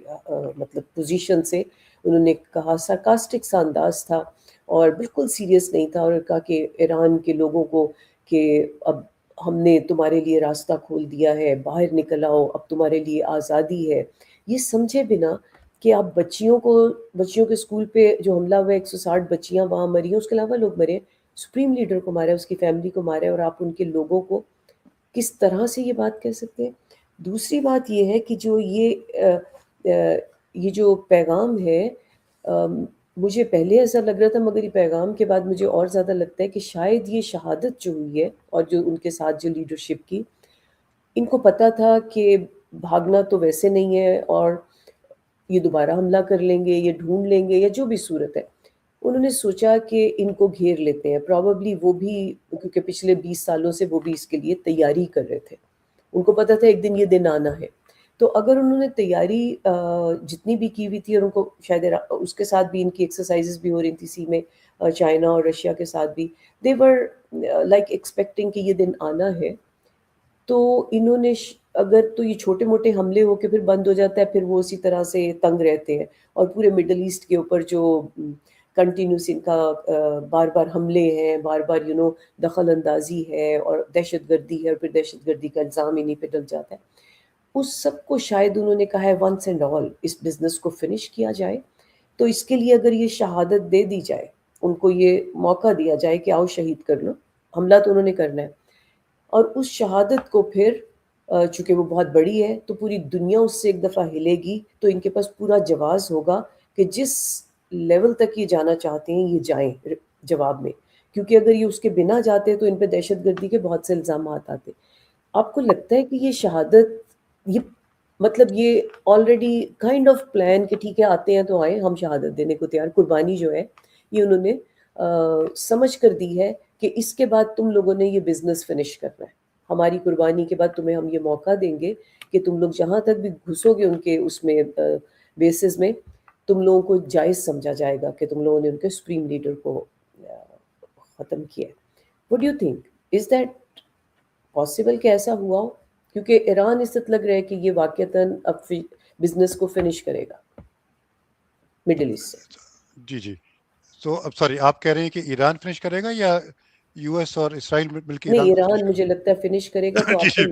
مطلب پوزیشن سے انہوں نے کہا, سارکاسٹک سا انداز تھا اور بالکل سیریس نہیں تھا, اور کہا کہ ایران کے لوگوں کو کہ اب ہم نے تمہارے لیے راستہ کھول دیا ہے, باہر نکل آؤ, اب تمہارے لیے آزادی ہے. یہ سمجھے بنا کہ آپ بچیوں کے اسکول پہ جو حملہ ہوا, 160 بچیاں وہاں مری ہیں, اس کے علاوہ لوگ مرے, سپریم لیڈر کو مارا, اس کی فیملی کو مارا, اور آپ ان کے لوگوں کو کس طرح سے یہ بات کہہ سکتے ہیں. دوسری بات یہ ہے کہ جو یہ جو پیغام ہے, مجھے پہلے ایسا لگ رہا تھا مگر یہ پیغام کے بعد مجھے اور زیادہ لگتا ہے کہ شاید یہ شہادت جو ہوئی ہے اور جو ان کے ساتھ جو لیڈرشپ کی, ان کو پتہ تھا کہ بھاگنا تو ویسے نہیں ہے, اور یہ دوبارہ حملہ کر لیں گے، یہ ڈھونڈ لیں گے، یا جو بھی صورت ہے، انہوں نے سوچا کہ ان کو گھیر لیتے ہیں. پرابیبلی وہ بھی، کیونکہ پچھلے 20 سالوں سے وہ بھی اس کے لیے تیاری کر رہے تھے، ان کو پتہ تھا ایک دن یہ دن آنا ہے. تو اگر انہوں نے تیاری جتنی بھی کی ہوئی تھی، اور ان کو شاید اس کے ساتھ بھی ان کی ایکسرسائزز بھی ہو رہی تھی سی میں، چائنا اور رشیا کے ساتھ بھی، دے ور لائک ایکسپیکٹنگ کہ یہ دن آنا ہے. تو انہوں نے اگر تو یہ چھوٹے موٹے حملے ہو کے پھر بند ہو جاتا ہے، پھر وہ اسی طرح سے تنگ رہتے ہیں. اور پورے مڈل ایسٹ کے اوپر جو کنٹینیوس ان کا بار بار حملے ہیں، بار بار دخل اندازی ہے اور دہشت گردی ہے، اور پھر دہشت گردی کا الزام انہیں پہ ڈل جاتا ہے. اس سب کو شاید انہوں نے کہا ہے ونس اینڈ آل اس بزنس کو فنش کیا جائے. تو اس کے لیے اگر یہ شہادت دے دی جائے، ان کو یہ موقع دیا جائے کہ آؤ شہید کر لو، حملہ تو انہوں نے کرنا ہے. اور اس شہادت کو پھر چونکہ وہ بہت بڑی ہے تو پوری دنیا اس سے ایک دفعہ ہلے گی، تو ان کے پاس پورا جواز ہوگا کہ جس لیول تک یہ جانا چاہتے ہیں یہ جائیں جواب میں. کیونکہ اگر یہ اس کے بنا جاتے تو ان پہ دہشت گردی کے بہت سے الزامات آتے. آپ کو لگتا ہے کہ یہ شہادت، یہ مطلب یہ آلریڈی کائنڈ آف پلان کہ ٹھیک ہے آتے ہیں تو آئیں، ہم شہادت دینے کو تیار، قربانی جو ہے یہ انہوں نے سمجھ کر دی ہے کہ اس کے بعد تم لوگوں نے یہ بزنس فنش کرنا ہے، ہماری قربانی کے بعد تمہیں ہم یہ موقع دیں گے کہ تم لوگ جہاں تک بھی گھسو گے ان کے اس میں بیسز میں، تم لوگوں کو جائز سمجھا جائے گا کہ تم لوگوں نے ان کے سپریم لیڈر کو ختم کیا ہے. What do you think, is that possible کہ ایسا ہوا ہو؟ کیونکہ ایران اس وقت لگ رہا ہے کہ یہ واقعتاً اب بزنس کو فنش کرے گا مڈل ایسٹ سے. جی تو اب سوری، آپ کہہ رہے ہیں کہ ایران فنش کرے گا یا یو ایس اور اسرائیل مل کے نہیں، ایران کو فنش ایران مجھے لگتا ہے فنش کرے گا. تو جی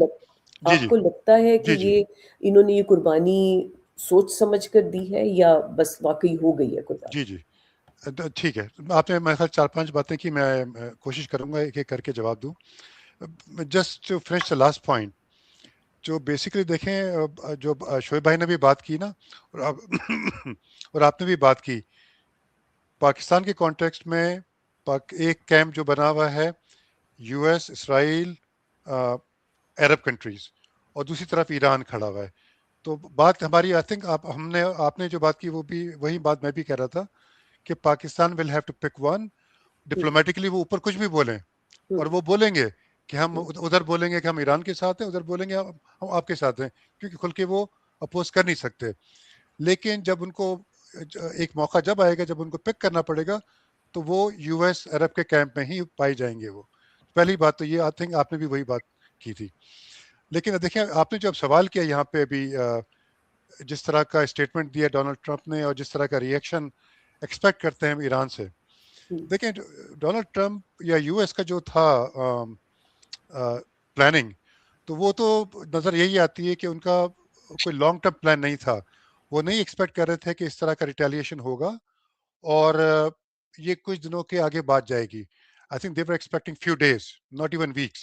آپ کو لگتا ہے کہ جی انہوں نے یہ قربانی سوچ سمجھ کر دی ہے یا بس واقعی ہو گئی ہے قربانی؟ جی ٹھیک ہے. آپ نے میرے خیال 4-5 باتیں کی، میں کوشش کروں گا ایک ایک کر کے جواب دوں. Just to finish the last point, جو بیسیکلی دیکھیں، جو شعیب بھائی نے بھی بات کی نا، اور آپ نے بھی بات کی، پاکستان کے کانٹیکسٹ میں ایک کیمپ جو بنا ہوا ہے یو ایس، اسرائیل، عرب کنٹریز، اور دوسری طرف ایران کھڑا ہوا ہے. تو بات ہماری آئی تھنک آپ نے جو بات کی وہ بھی وہی بات میں بھی کہہ رہا تھا کہ Pakistan will have to pick one. Diplomatically وہ اوپر کچھ بھی بولیں، اور وہ بولیں گے کہ ہم ادھر بولیں گے کہ ہم ایران کے ساتھ ہیں، ادھر بولیں گے ہم آپ کے ساتھ ہیں، کیونکہ کھل کے وہ اپوز کر نہیں سکتے. لیکن جب ان کو ایک موقع جب آئے گا جب ان کو پک کرنا پڑے گا تو وہ یو ایس عرب کے کیمپ میں ہی پائے جائیں گے. وہ پہلی بات تو یہ آئی تھنک آپ نے بھی وہی بات کی تھی. لیکن دیکھیں آپ نے جو اب سوال کیا یہاں پہ ابھی، جس طرح کا اسٹیٹمنٹ دیا ڈونلڈ ٹرمپ نے اور جس طرح کا ریئیکشن ایکسپیکٹ کرتے ہیں ہم ایران سے، دیکھیں ڈونلڈ ٹرمپ یا یو ایس کا جو تھا پلاننگ، تو وہ تو نظر یہی آتی ہے کہ ان کا کوئی لانگ ٹرم پلان نہیں تھا. وہ نہیں ایکسپیکٹ کر رہے تھے کہ اس طرح کا ریٹیلیشن ہوگا اور یہ کچھ دنوں کے آگے بات جائے گی. I think they were expecting few days, not even weeks.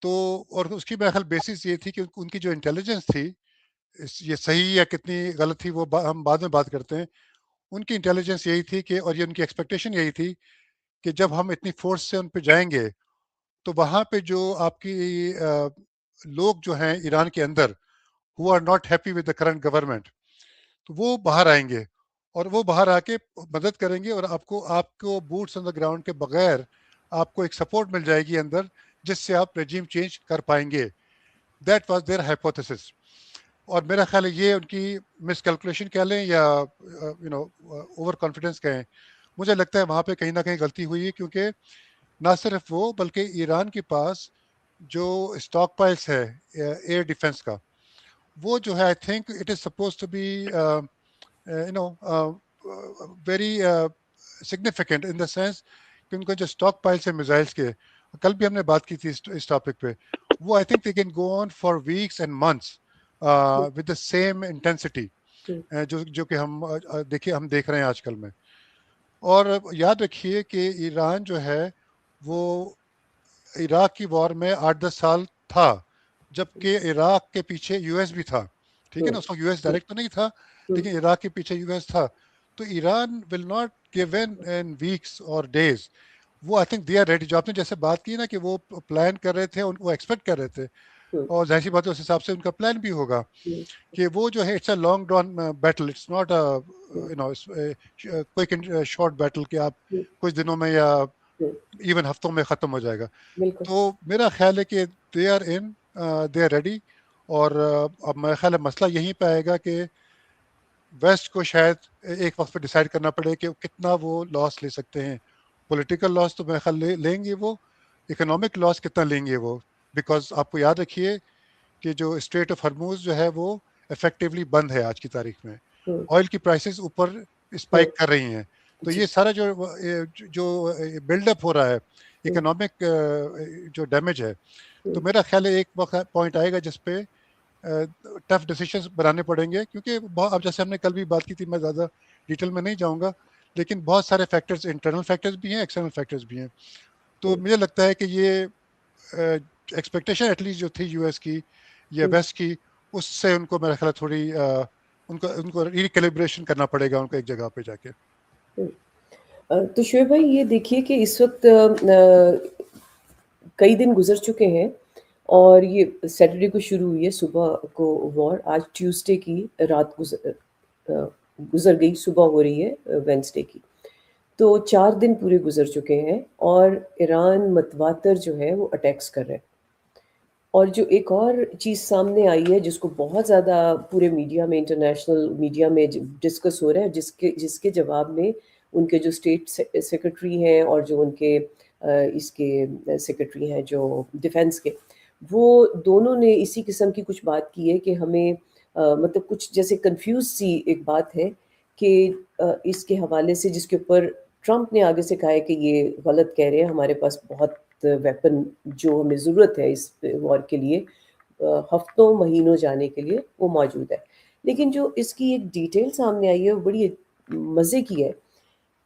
تو اور اس کی میرا خیال بیسس یہ تھی کہ ان کی جو انٹیلیجنس تھی، یہ صحیح یا کتنی غلط تھی وہ ہم بعد میں بات کرتے ہیں. ان کی انٹیلیجنس یہی تھی کہ، اور یہ ان کی ایکسپیکٹیشن یہی تھی کہ جب ہم اتنی فورس سے ان پہ جائیں گے تو وہاں پہ جو آپ کی لوگ جو ہیں ایران کے اندر who are not happy with the current government، تو وہ باہر آئیں گے اور وہ باہر آ کے مدد کریں گے، اور آپ کو بوٹس آن دا گراؤنڈ کے بغیر آپ کو ایک سپورٹ مل جائے گی اندر، جس سے آپ رجیم چینج کر پائیں گے. That was there hypothesis. اور میرا خیال ہے یہ ان کی مس کیلکولیشن کہہ لیں یا اوور کانفیڈنس کہیں، مجھے لگتا ہے وہاں پہ کہیں نہ کہیں غلطی ہوئی ہے. کیونکہ نہ صرف وہ بلکہ ایران کے پاس جو اسٹاک پائلس ہے ایئر ڈیفنس کا، وہ جو ہے I think it is suppose to be very significant in the sense کہ ان کا جو اسٹاک پائلس ہے میزائلس کے، کل بھی ہم نے بات کی تھی اس ٹاپک پہ، وہ I think they can go on for weeks and months with the same intensity جو کہ ہم دیکھ رہے ہیں آج کل میں. اور یاد رکھیے کہ ایران جو ہے وہ عراق کی وار میں 8-10 سال تھا، جبکہ عراق کے پیچھے یو ایس بھی تھا. ٹھیک ہے نا، اس وقت یو ایس ڈائریکٹ تو نہیں تھا لیکن عراق کے پیچھے یو ایس تھا. تو Iran will not give in weeks اور ڈیز. وہ I think they are ready. جو آپ نے جیسے بات کی نا کہ وہ پلان کر رہے تھے، وہ ایکسپیکٹ کر رہے تھے، اور ظاہر سی بات ہے اس حساب سے ان کا پلان بھی ہوگا کہ وہ جو ہے it's a long drawn battle, it's not quick and short battle کہ آپ کچھ دنوں میں یا ایون ہفتوں میں ختم ہو جائے گا. بالکل تو میرا خیال ہے کہ دے آر ریڈی. اور اب میرا خیال ہے مسئلہ یہیں پہ آئے گا کہ ویسٹ کو شاید ایک وقت پہ ڈیسائیڈ کرنا پڑے کہ کتنا وہ لاس لے سکتے ہیں. پولیٹیکل لاس تو میرا خیال لیں گے وہ، اکنامک لاس کتنا لیں گے وہ، بیکاز آپ کو یاد رکھیے کہ جو اسٹریٹ آف ہرموز جو ہے وہ افیکٹولی بند ہے آج کی تاریخ میں. آئل کی پرائسز اوپر اسپائک کر رہی ہیں. تو یہ سارا جو بلڈ اپ ہو رہا ہے اکنامک جو ڈیمیج ہے، تو میرا خیال ہے ایک وقت پوائنٹ آئے گا جس پہ ٹف ڈیسیشنز بنانے پڑیں گے. کیونکہ اب جیسے ہم نے کل بھی بات کی تھی، میں زیادہ ڈیٹیل میں نہیں جاؤں گا، لیکن بہت سارے فیکٹرز، انٹرنل فیکٹرز بھی ہیں، ایکسٹرنل فیکٹرز بھی ہیں. تو مجھے لگتا ہے کہ یہ ایکسپیکٹیشن ایٹ لیسٹ جو تھی یو ایس کی یا ویسٹ کی، اس سے ان کو میرا خیال تھوڑی ان کو ریکیلیبریشن کرنا پڑے گا ان کو ایک جگہ پہ جا کے. تو شعیب بھائی یہ دیکھیے کہ اس وقت کئی دن گزر چکے ہیں اور یہ سیٹرڈے کو شروع ہوئی ہے صبح کو وار، آج ٹیوزڈے کی رات گزر گئی، صبح ہو رہی ہے وینسڈے کی. تو 4 دن پورے گزر چکے ہیں اور ایران متواتر جو ہے وہ اٹیکس کر رہے ہیں. اور جو ایک اور چیز سامنے آئی ہے جس کو بہت زیادہ پورے میڈیا میں، انٹرنیشنل میڈیا میں ڈسکس ہو رہا ہے، جس کے جواب میں ان کے جو اسٹیٹ سیکرٹری ہیں اور جو ان کے اس کے سیکرٹری ہیں جو ڈیفنس کے، وہ دونوں نے اسی قسم کی کچھ بات کی ہے کہ ہمیں مطلب کچھ جیسے کنفیوز سی ایک بات ہے کہ اس کے حوالے سے، جس کے اوپر ٹرمپ نے آگے سے کہا ہے کہ یہ غلط کہہ رہے ہیں، ہمارے پاس بہت ویپن جو ہمیں ضرورت ہے اس وار کے لیے ہفتوں مہینوں جانے کے لیے وہ موجود ہے. لیکن جو اس کی ایک ڈیٹیل سامنے آئی ہے وہ بڑی مزے کی ہے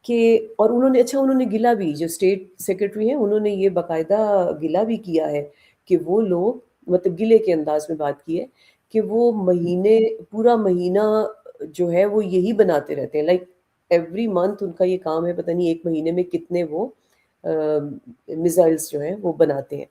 کہ، اور انہوں نے گلا بھی، جو اسٹیٹ سیکرٹری ہیں انہوں نے یہ باقاعدہ گلا بھی کیا ہے کہ وہ لوگ، مطلب گلے کے انداز میں بات کی ہے کہ وہ پورا مہینہ جو ہے وہ یہی بناتے رہتے ہیں، لائک ایوری منتھ ان کا یہ کام ہے، پتہ نہیں ایک مہینے میں کتنے وہ میزائلز جو ہیں وہ بناتے ہیں.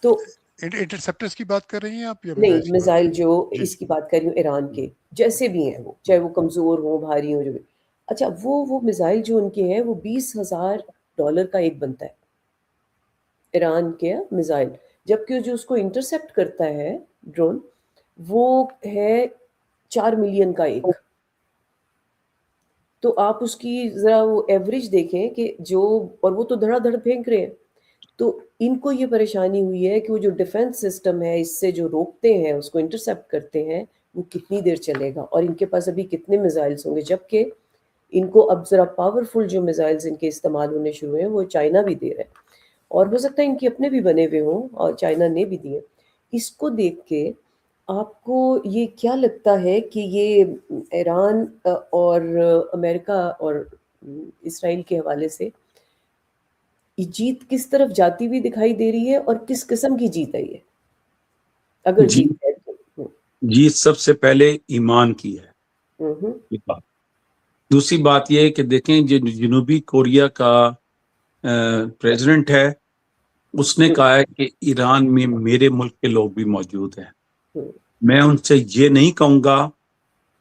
تو انٹرسپٹرز کی بات کر رہی ہیں آپ یا نہیں، میزائل جو جی اس کی بات کر رہی ہوں ایران کے، جیسے بھی ہیں وہ، چاہے وہ کمزور ہوں، بھاری ہوں، جو بھی. اچھا وہ میزائل جو ان کے ہیں وہ $20,000 کا ایک بنتا ہے، ایران کے میزائل، جبکہ جو اس کو انٹرسپٹ کرتا ہے ڈرون وہ ہے 4 ملین کا ایک. تو آپ اس کی ذرا وہ ایوریج دیکھیں کہ جو، اور وہ تو دھڑا دھڑ پھینک رہے ہیں. تو ان کو یہ پریشانی ہوئی ہے کہ وہ جو ڈیفنس سسٹم ہے اس سے جو روکتے ہیں، اس کو انٹرسپٹ کرتے ہیں، وہ کتنی دیر چلے گا، اور ان کے پاس ابھی کتنے میزائلز ہوں گے. جبکہ ان کو اب ذرا پاورفل جو میزائلز ان کے استعمال ہونے شروع ہیں وہ چائنا بھی دے رہا ہے، اور ہو سکتا ہے ان کے اپنے بھی بنے ہوئے ہوں اور چائنا نے بھی دیے. اس کو دیکھ کے آپ کو یہ کیا لگتا ہے کہ یہ ایران اور امریکہ اور اسرائیل کے حوالے سے یہ جیت کس طرف جاتی ہوئی دکھائی دے رہی ہے، اور کس قسم کی جیت ہے یہ، اگر جیت ہے تو؟ جیت سب سے پہلے ایمان کی ہے. دوسری بات یہ ہے کہ دیکھیں جو جنوبی کوریا کا پریزیڈنٹ ہے، اس نے کہا ہے کہ ایران میں میرے ملک کے لوگ بھی موجود ہیں. میں ان سے یہ نہیں کہوں گا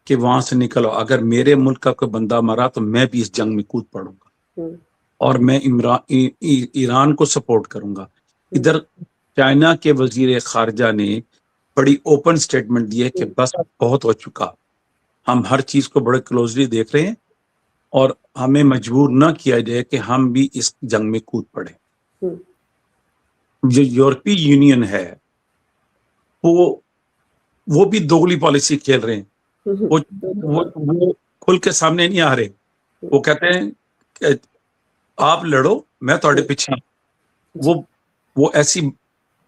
کہ وہاں سے نکلو، اگر میرے ملک کا کوئی بندہ مرا تو میں بھی اس جنگ میں کود پڑوں گا اور میں ایران کو سپورٹ کروں گا. ادھر چائنا کے وزیر خارجہ نے بڑی اوپن سٹیٹمنٹ دی ہے کہ بس بہت ہو چکا، ہم ہر چیز کو بڑے کلوزلی دیکھ رہے ہیں اور ہمیں مجبور نہ کیا جائے کہ ہم بھی اس جنگ میں کود پڑے. جو یورپی یونین ہے وہ بھی دوگلی پالیسی کھیل رہے ہیں. وہ کھل کے سامنے نہیں آ رہے. وہ کہتے ہیں کہ آپ لڑو، میں تھوڑے پیچھے. وہ ایسی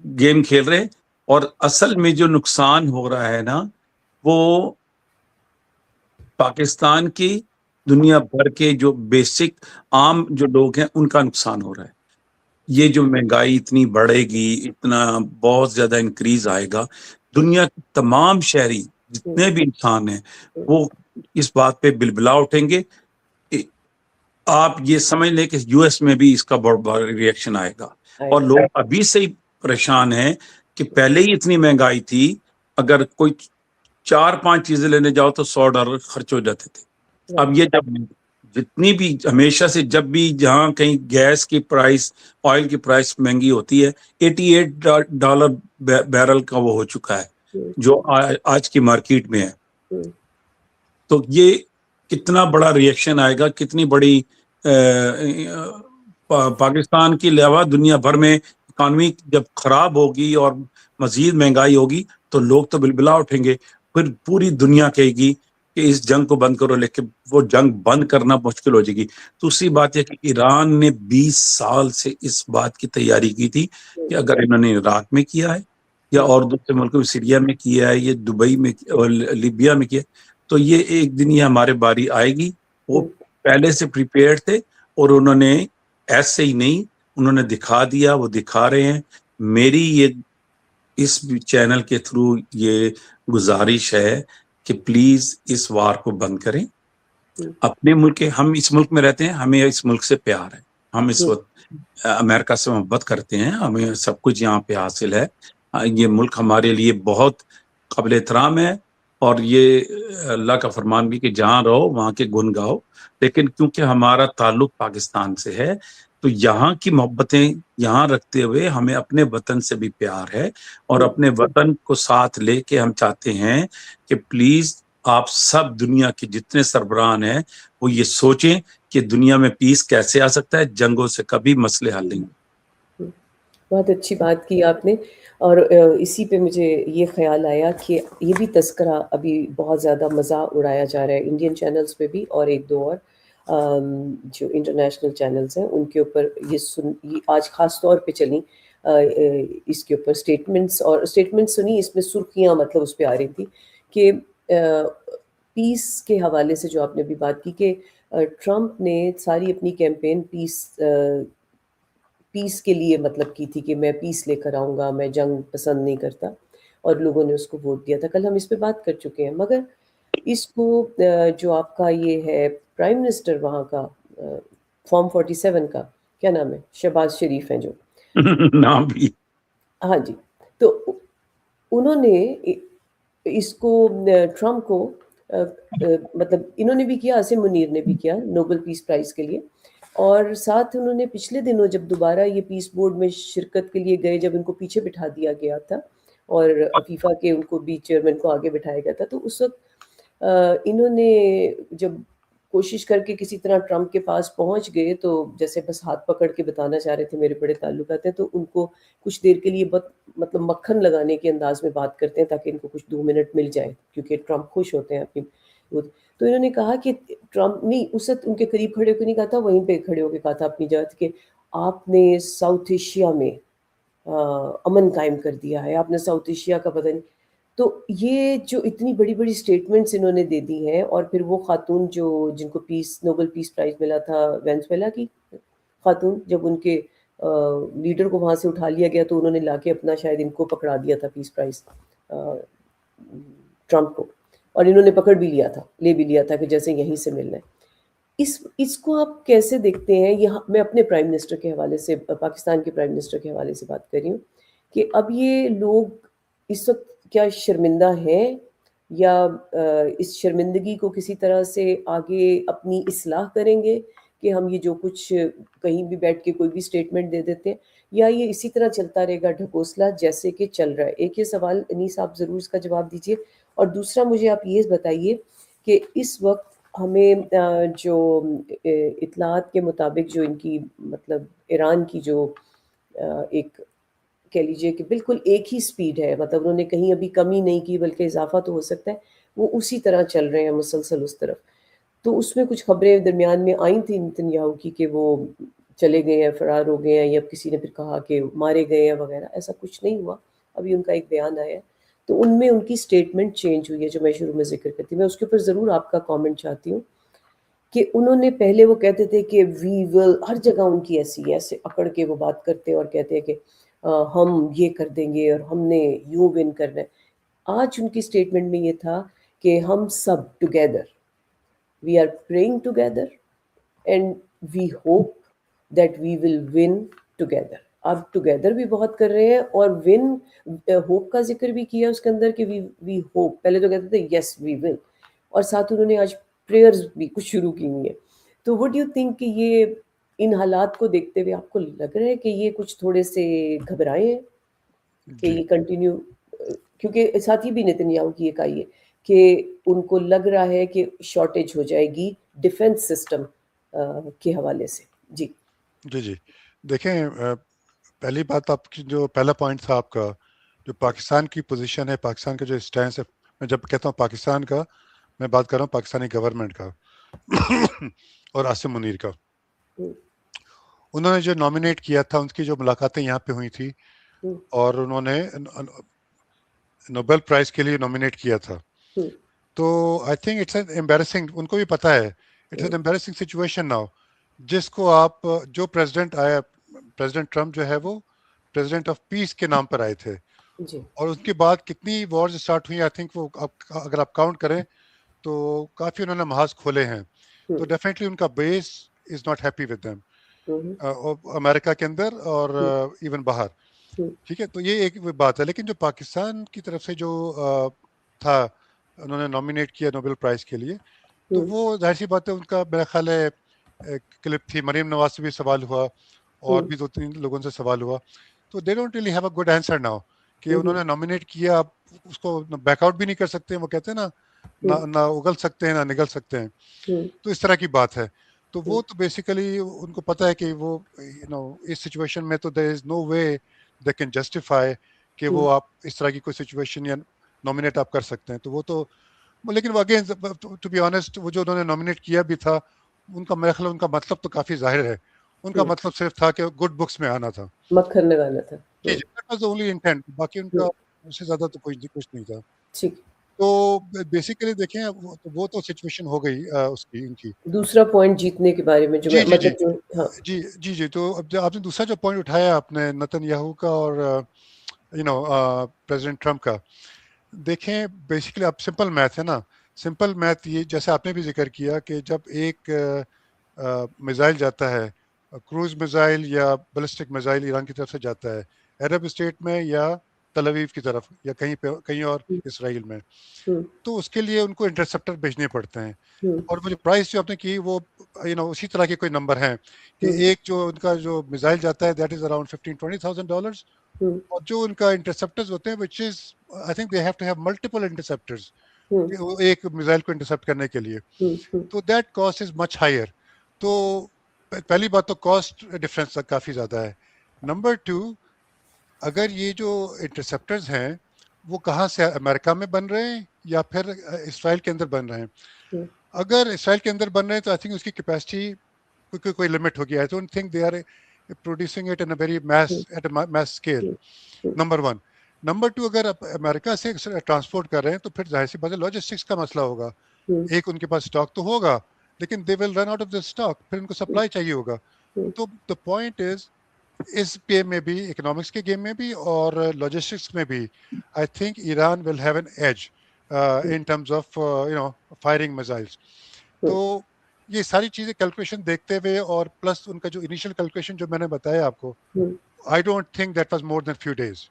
گیم کھیل رہے ہیں. اور اصل میں جو نقصان ہو رہا ہے نا، وہ پاکستان کی، دنیا بھر کے جو بیسک عام جو لوگ ہیں ان کا نقصان ہو رہا ہے. یہ جو مہنگائی اتنی بڑھے گی، اتنا بہت زیادہ انکریز آئے گا، دنیا کے تمام شہری جتنے بھی انسان ہیں وہ اس بات پہ بلبلا اٹھیں گے. آپ یہ سمجھ لیں کہ یو ایس میں بھی اس کا بڑا بڑا ری ایکشن آئے گا. اور لوگ ابھی سے ہی پریشان ہیں کہ پہلے ہی اتنی مہنگائی تھی, اگر کوئی 4-5 چیزیں لینے جاؤ تو $100 خرچ ہو جاتے تھے. اب یہ جب جتنی بھی ہمیشہ سے جب بھی جہاں کہیں گیس کی پرائس, آئل کی پرائس مہنگی ہوتی ہے, $88 بیرل کا وہ ہو چکا ہے جو آج کی مارکیٹ میں ہے. تو یہ کتنا بڑا ریئیکشن آئے گا, کتنی بڑی پاکستان کے علاوہ دنیا بھر میں اکانومی جب خراب ہوگی اور مزید مہنگائی ہوگی تو لوگ تو بلبلا اٹھیں گے. پھر پوری دنیا کہے گی کہ اس جنگ کو بند کرو, لیکن وہ جنگ بند کرنا مشکل ہو جائے گی. دوسری بات یہ کہ ایران نے 20 سال سے اس بات کی تیاری کی تھی کہ اگر انہوں نے عراق میں کیا ہے یا اور دوسرے ملکوں میں, سیریا میں کیا ہے, یہ دبئی میں اور لیبیا میں کیا ہے, تو یہ ایک دن یہ ہمارے باری آئے گی. وہ پہلے سے پریپیئرڈ تھے اور انہوں نے ایسے ہی نہیں, انہوں نے دکھا دیا, وہ دکھا رہے ہیں. میری یہ اس چینل کے تھرو یہ گزارش ہے کہ پلیز اس وار کو بند کریں. اپنے ملک کے, ہم اس ملک میں رہتے ہیں, ہمیں اس ملک سے پیار ہے, ہم اس وقت امریکہ سے محبت کرتے ہیں, ہمیں سب کچھ یہاں پہ حاصل ہے. یہ ملک ہمارے لیے بہت قابل احترام ہے, اور یہ اللہ کا فرمان بھی کہ جہاں رہو وہاں کے گن گاؤ. لیکن کیونکہ ہمارا تعلق پاکستان سے ہے تو یہاں کی محبتیں یہاں رکھتے ہوئے ہمیں اپنے وطن سے بھی پیار ہے, اور اپنے وطن کو ساتھ لے کے ہم چاہتے ہیں کہ پلیز آپ سب دنیا کے جتنے سربراہ ہیں وہ یہ سوچیں کہ دنیا میں پیس کیسے آ سکتا ہے, جنگوں سے کبھی مسئلے حل نہیں. بہت اچھی بات کی آپ نے. اور اسی پہ مجھے یہ خیال آیا کہ یہ بھی تذکرہ ابھی بہت زیادہ مزاح اڑایا جا رہا ہے انڈین چینلز پہ بھی, اور ایک دو اور جو انٹرنیشنل چینلز ہیں ان کے اوپر یہ آج خاص طور پہ چلیں اس کے اوپر اسٹیٹمنٹ سنی. اس میں سرخیاں مطلب اس پہ آ رہی تھی کہ پیس کے حوالے سے جو آپ نے بھی بات کی کہ ٹرمپ نے ساری اپنی کیمپین پیس کے لیے مطلب کی تھی کہ میں پیس لے کر آؤں گا, میں جنگ پسند نہیں کرتا, اور لوگوں نے اس کو ووٹ دیا تھا. کل ہم اس پہ بات کر چکے ہیں. مگر اس کو جو آپ کا یہ ہے پرائم منسٹر وہاں کا فارم 47 کا کیا نام ہے, شہباز شریف ہیں جو نام بھی, ہاں جی, تو انہوں نے اس کو ٹرمپ کو مطلب انہوں نے بھی کیا, عاصم منیر نے بھی کیا نوبل پیس پرائز کے لیے, اور ساتھ انہوں نے پچھلے دنوں جب دوبارہ یہ پیس بورڈ میں شرکت کے لیے گئے, جب ان کو پیچھے بٹھا دیا گیا تھا اور فیفا کے ان کو بھی چیئرمین کو آگے بٹھایا گیا تھا, تو اس وقت انہوں نے جب کوشش کر کے کسی طرح ٹرمپ کے پاس پہنچ گئے تو جیسے بس ہاتھ پکڑ کے بتانا چاہ رہے تھے میرے بڑے تعلقات ہیں, تو ان کو کچھ دیر کے لیے مطلب مکھن لگانے کے انداز میں بات کرتے ہیں تاکہ ان کو کچھ 2 منٹ مل جائے, کیونکہ ٹرمپ خوش ہوتے ہیں اپنی. تو انہوں نے کہا کہ ٹرمپ نہیں, اس وقت ان کے قریب کھڑے ہو کے نہیں کہا تھا, وہیں پہ کھڑے ہو کے کہا تھا اپنی جگہ کہ آپ نے ساؤتھ ایشیا میں امن قائم کر دیا ہے, آپ نے ساؤتھ ایشیا کا پتہ نہیں. تو یہ جو اتنی بڑی بڑی سٹیٹمنٹس انہوں نے دے دی ہیں, اور پھر وہ خاتون جو جن کو نوبل پیس پرائز ملا تھا, وینزویلا کی خاتون, جب ان کے لیڈر کو وہاں سے اٹھا لیا گیا تو انہوں نے لا کے اپنا شاید ان کو پکڑا دیا تھا پیس پرائز ٹرمپ کو, اور انہوں نے پکڑ بھی لیا تھا, لے بھی لیا تھا کہ جیسے یہیں سے ملنا ہے. اس کو آپ کیسے دیکھتے ہیں؟ یہ میں اپنے پرائم منسٹر کے حوالے سے, پاکستان کے پرائم منسٹر کے حوالے سے بات کر رہی ہوں کہ اب یہ لوگ اس وقت کیا شرمندہ ہیں, یا اس شرمندگی کو کسی طرح سے آگے اپنی اصلاح کریں گے کہ ہم یہ جو کچھ کہیں بھی بیٹھ کے کوئی بھی سٹیٹمنٹ دے دیتے ہیں, یا یہ اسی طرح چلتا رہے گا ڈھکوسلا جیسے کہ چل رہا ہے؟ ایک یہ سوال انیس آپ ضرور اس کا جواب دیجیے. اور دوسرا مجھے آپ یہ بتائیے کہ اس وقت ہمیں جو اطلاعات کے مطابق جو ان کی مطلب ایران کی جو ایک کہہ لیجیے کہ بالکل ایک ہی سپیڈ ہے, مطلب انہوں نے کہیں ابھی کمی نہیں کی بلکہ اضافہ تو ہو سکتا ہے, وہ اسی طرح چل رہے ہیں مسلسل اس طرف. تو اس میں کچھ خبریں درمیان میں آئی تھیں نتنیاہو کی کہ وہ چلے گئے ہیں, فرار ہو گئے ہیں, یا کسی نے پھر کہا کہ مارے گئے ہیں وغیرہ. ایسا کچھ نہیں ہوا, ابھی ان کا ایک بیان آیا ہے, تو ان میں ان کی سٹیٹمنٹ چینج ہوئی ہے جو میں شروع میں ذکر کرتی ہوں. میں اس کے اوپر ضرور آپ کا کامنٹ چاہتی ہوں کہ انہوں نے پہلے وہ کہتے تھے کہ وی ول, ہر جگہ ان کی ایسے اکڑ کے وہ بات کرتے اور کہتے ہیں کہ ہم یہ کر دیں گے اور ہم نے یوں ون کرنا ہے. آج ان کی سٹیٹمنٹ میں یہ تھا کہ ہم سب together, we are praying together and we hope that we will win together. آپ ٹوگیدر بھی بہت کر رہے ہیں اور ون ہوپ کا ذکر بھی کیا اس کے اندر کہ وی ہوپ. پہلے تو کہتے تھے یس وی ول, اور ساتھ انہوں نے آج پریئرز بھی کچھ شروع کی ہوئی ہیں. تو وٹ یو تھنک کہ یہ ان حالات کو دیکھتے ہوئے آپ کو لگ رہا ہے کہ یہ کچھ تھوڑے سے گھبرائے ہیں کہ جی یہ کنٹینیو, کیونکہ ساتھ ہی بھی نتنیاہو کی ایک آئی ہے کہ ان کو لگ رہا ہے کہ شارٹیج ہو جائے گی ڈیفنس سسٹم کے حوالے سے. جی جی جی دیکھیں پہلی بات آپ کی جو پہلا پوائنٹ تھا آپ کا, جو پاکستان کی پوزیشن ہے, پاکستان کا جو اسٹینس ہے, میں جب کہتا ہوں پاکستان کا, میں بات کر رہا ہوں پاکستانی گورنمنٹ کا اور عاصم منیر کا. انہوں نے جو نامینیٹ کیا تھا, ان کی جو ملاقاتیں یہاں پہ ہوئی تھی اور انہوں نے نوبل پرائز کے لیے نامینیٹ کیا تھا, تو I think it's an embarrassing, ان کو بھی پتا ہے it's an embarrassing situation now, جس کو آپ جو پریزیڈنٹ آیا, پریزیڈنٹ ٹرمپ جو ہے وہ پریزیڈنٹ آف پیس کے نام پر آئے تھے, جی اور اس کے بعد کتنی وارز اسٹارٹ ہوئی, آئی تھنک وہ اگر آپ کاؤنٹ کریں تو کافی انہوں نے محاذ کھولے ہیں. تو ڈیفینیٹلی ان کا base is not happy with them امریکہ کے اندر اور ایون باہر. ٹھیک ہے, تو یہ ایک بات ہے. لیکن جو پاکستان کی طرف سے جو تھا, انہوں نے نامینیٹ کیا نوبل پرائز کے لیے, تو وہ ظاہر سی بات ہے, ان کا میرا خیال ہے کلپ تھی, مریم نواز سے بھی سوال ہوا اور بھی 2-3 لوگوں سے سوال ہوا, تو they don't really have a good answer now کہ انہوں نے نامینیٹ کیا, آپ اس کو بیک آؤٹ بھی نہیں کر سکتے ہیں, وہ کہتے ہیں نا نہ اگل سکتے ہیں نہ نگل سکتے ہیں, تو اس طرح کی بات ہے. تو وہ تو بیسیکلی ان کو پتہ ہے کہ وہ اس سچویشن میں تو دیر از نو وے دے کین جسٹیفائی کہ وہ آپ اس طرح کی کوئی سچویشن یا نامینیٹ آپ کر سکتے ہیں. تو وہ تو, لیکن وہ اگین ٹو بی آنیسٹ, وہ جو انہوں نے نامینیٹ کیا بھی تھا, ان کا میرا خیال ان کا مطلب تو کافی ظاہر ہے, ان کا مطلب صرف تھا کہ گڈ بکس میں آنا تھا, مکھن لگانا تھا. جی جی, دیٹ واز اونلی انٹینٹ, باقی ان کا اس سے زیادہ تو کچھ نہیں تھا. ٹھیک. تو بیسیکلی دیکھیں وہ تو سچویشن ہو گئی اس کی, ان کی. دوسرا پوائنٹ جیتنے کے بارے میں جو جی میں جی جی مطلب جو ہاں جی جی جی تو اب آپ نے دوسرا جو پوائنٹ اٹھایا آپ نے نتن یاہو کا اور پریزیڈنٹ ٹرمپ کا, دیکھیں بیسیکلی اب سمپل میتھ ہے نا, سمپل میتھ یہ جیسے آپ نے بھی ذکر کیا کہ جب ایک میزائل جاتا ہے, کروز میزائل یا بیلسٹک میزائل ایران کی طرف سے جاتا ہے عرب اسٹیٹ میں یا تل اویو کی طرف یا کہیں اور اسرائیل میں, تو اس کے لیے ان کو انٹرسپٹر بھیجنے پڑتے ہیں. اور وہ جو پرائز جو آپ نے کی وہ اسی طرح کے کوئی نمبر ہیں کہ ایک جو ان کا جو میزائل جاتا ہے دیٹ از اراؤنڈ $15,000-20,000, اور جو ان کا انٹرسپٹرز ہوتے ہیں which is I think they have to have multiple interceptors ایک میزائل کو انٹرسپٹ کرنے کے لیے, تو that cost is much higher. تو پہلی بات تو کاسٹ ڈفرینس کافی زیادہ ہے. نمبر 2, اگر یہ جو انٹرسپٹرز ہیں وہ کہاں سے, امریکہ میں بن رہے ہیں یا پھر اسرائیل کے اندر بن رہے ہیں. اگر اسرائیل کے اندر بن رہے ہیں تو آئی تھنک اس کی کیپیسٹی کوئی لمٹ ہوگی. I don't think they are producing it in a very mass scale, number 1. Number 2, اگر آپ امریکہ سے ٹرانسپورٹ کر رہے ہیں تو پھر ظاہر سی بات ہے لاجسٹکس کا مسئلہ ہوگا. ایک ان کے پاس اسٹاک تو ہوگا لیکن they will run out of the stock, پھر ان کو سپلائی چاہیے ہوگا. تو the point is us game میں بھی, اکنامکس کے گیم میں بھی اور لاجسٹکس میں بھی, I think Iran will have an edge in terms of firing missiles. تو یہ ساری چیزیں کیلکولیشن دیکھتے ہوئے اور پلس ان کا جو انیشیل کیلکولیشن جو میں نے بتایا آپ کو, I don't think that was more than few days.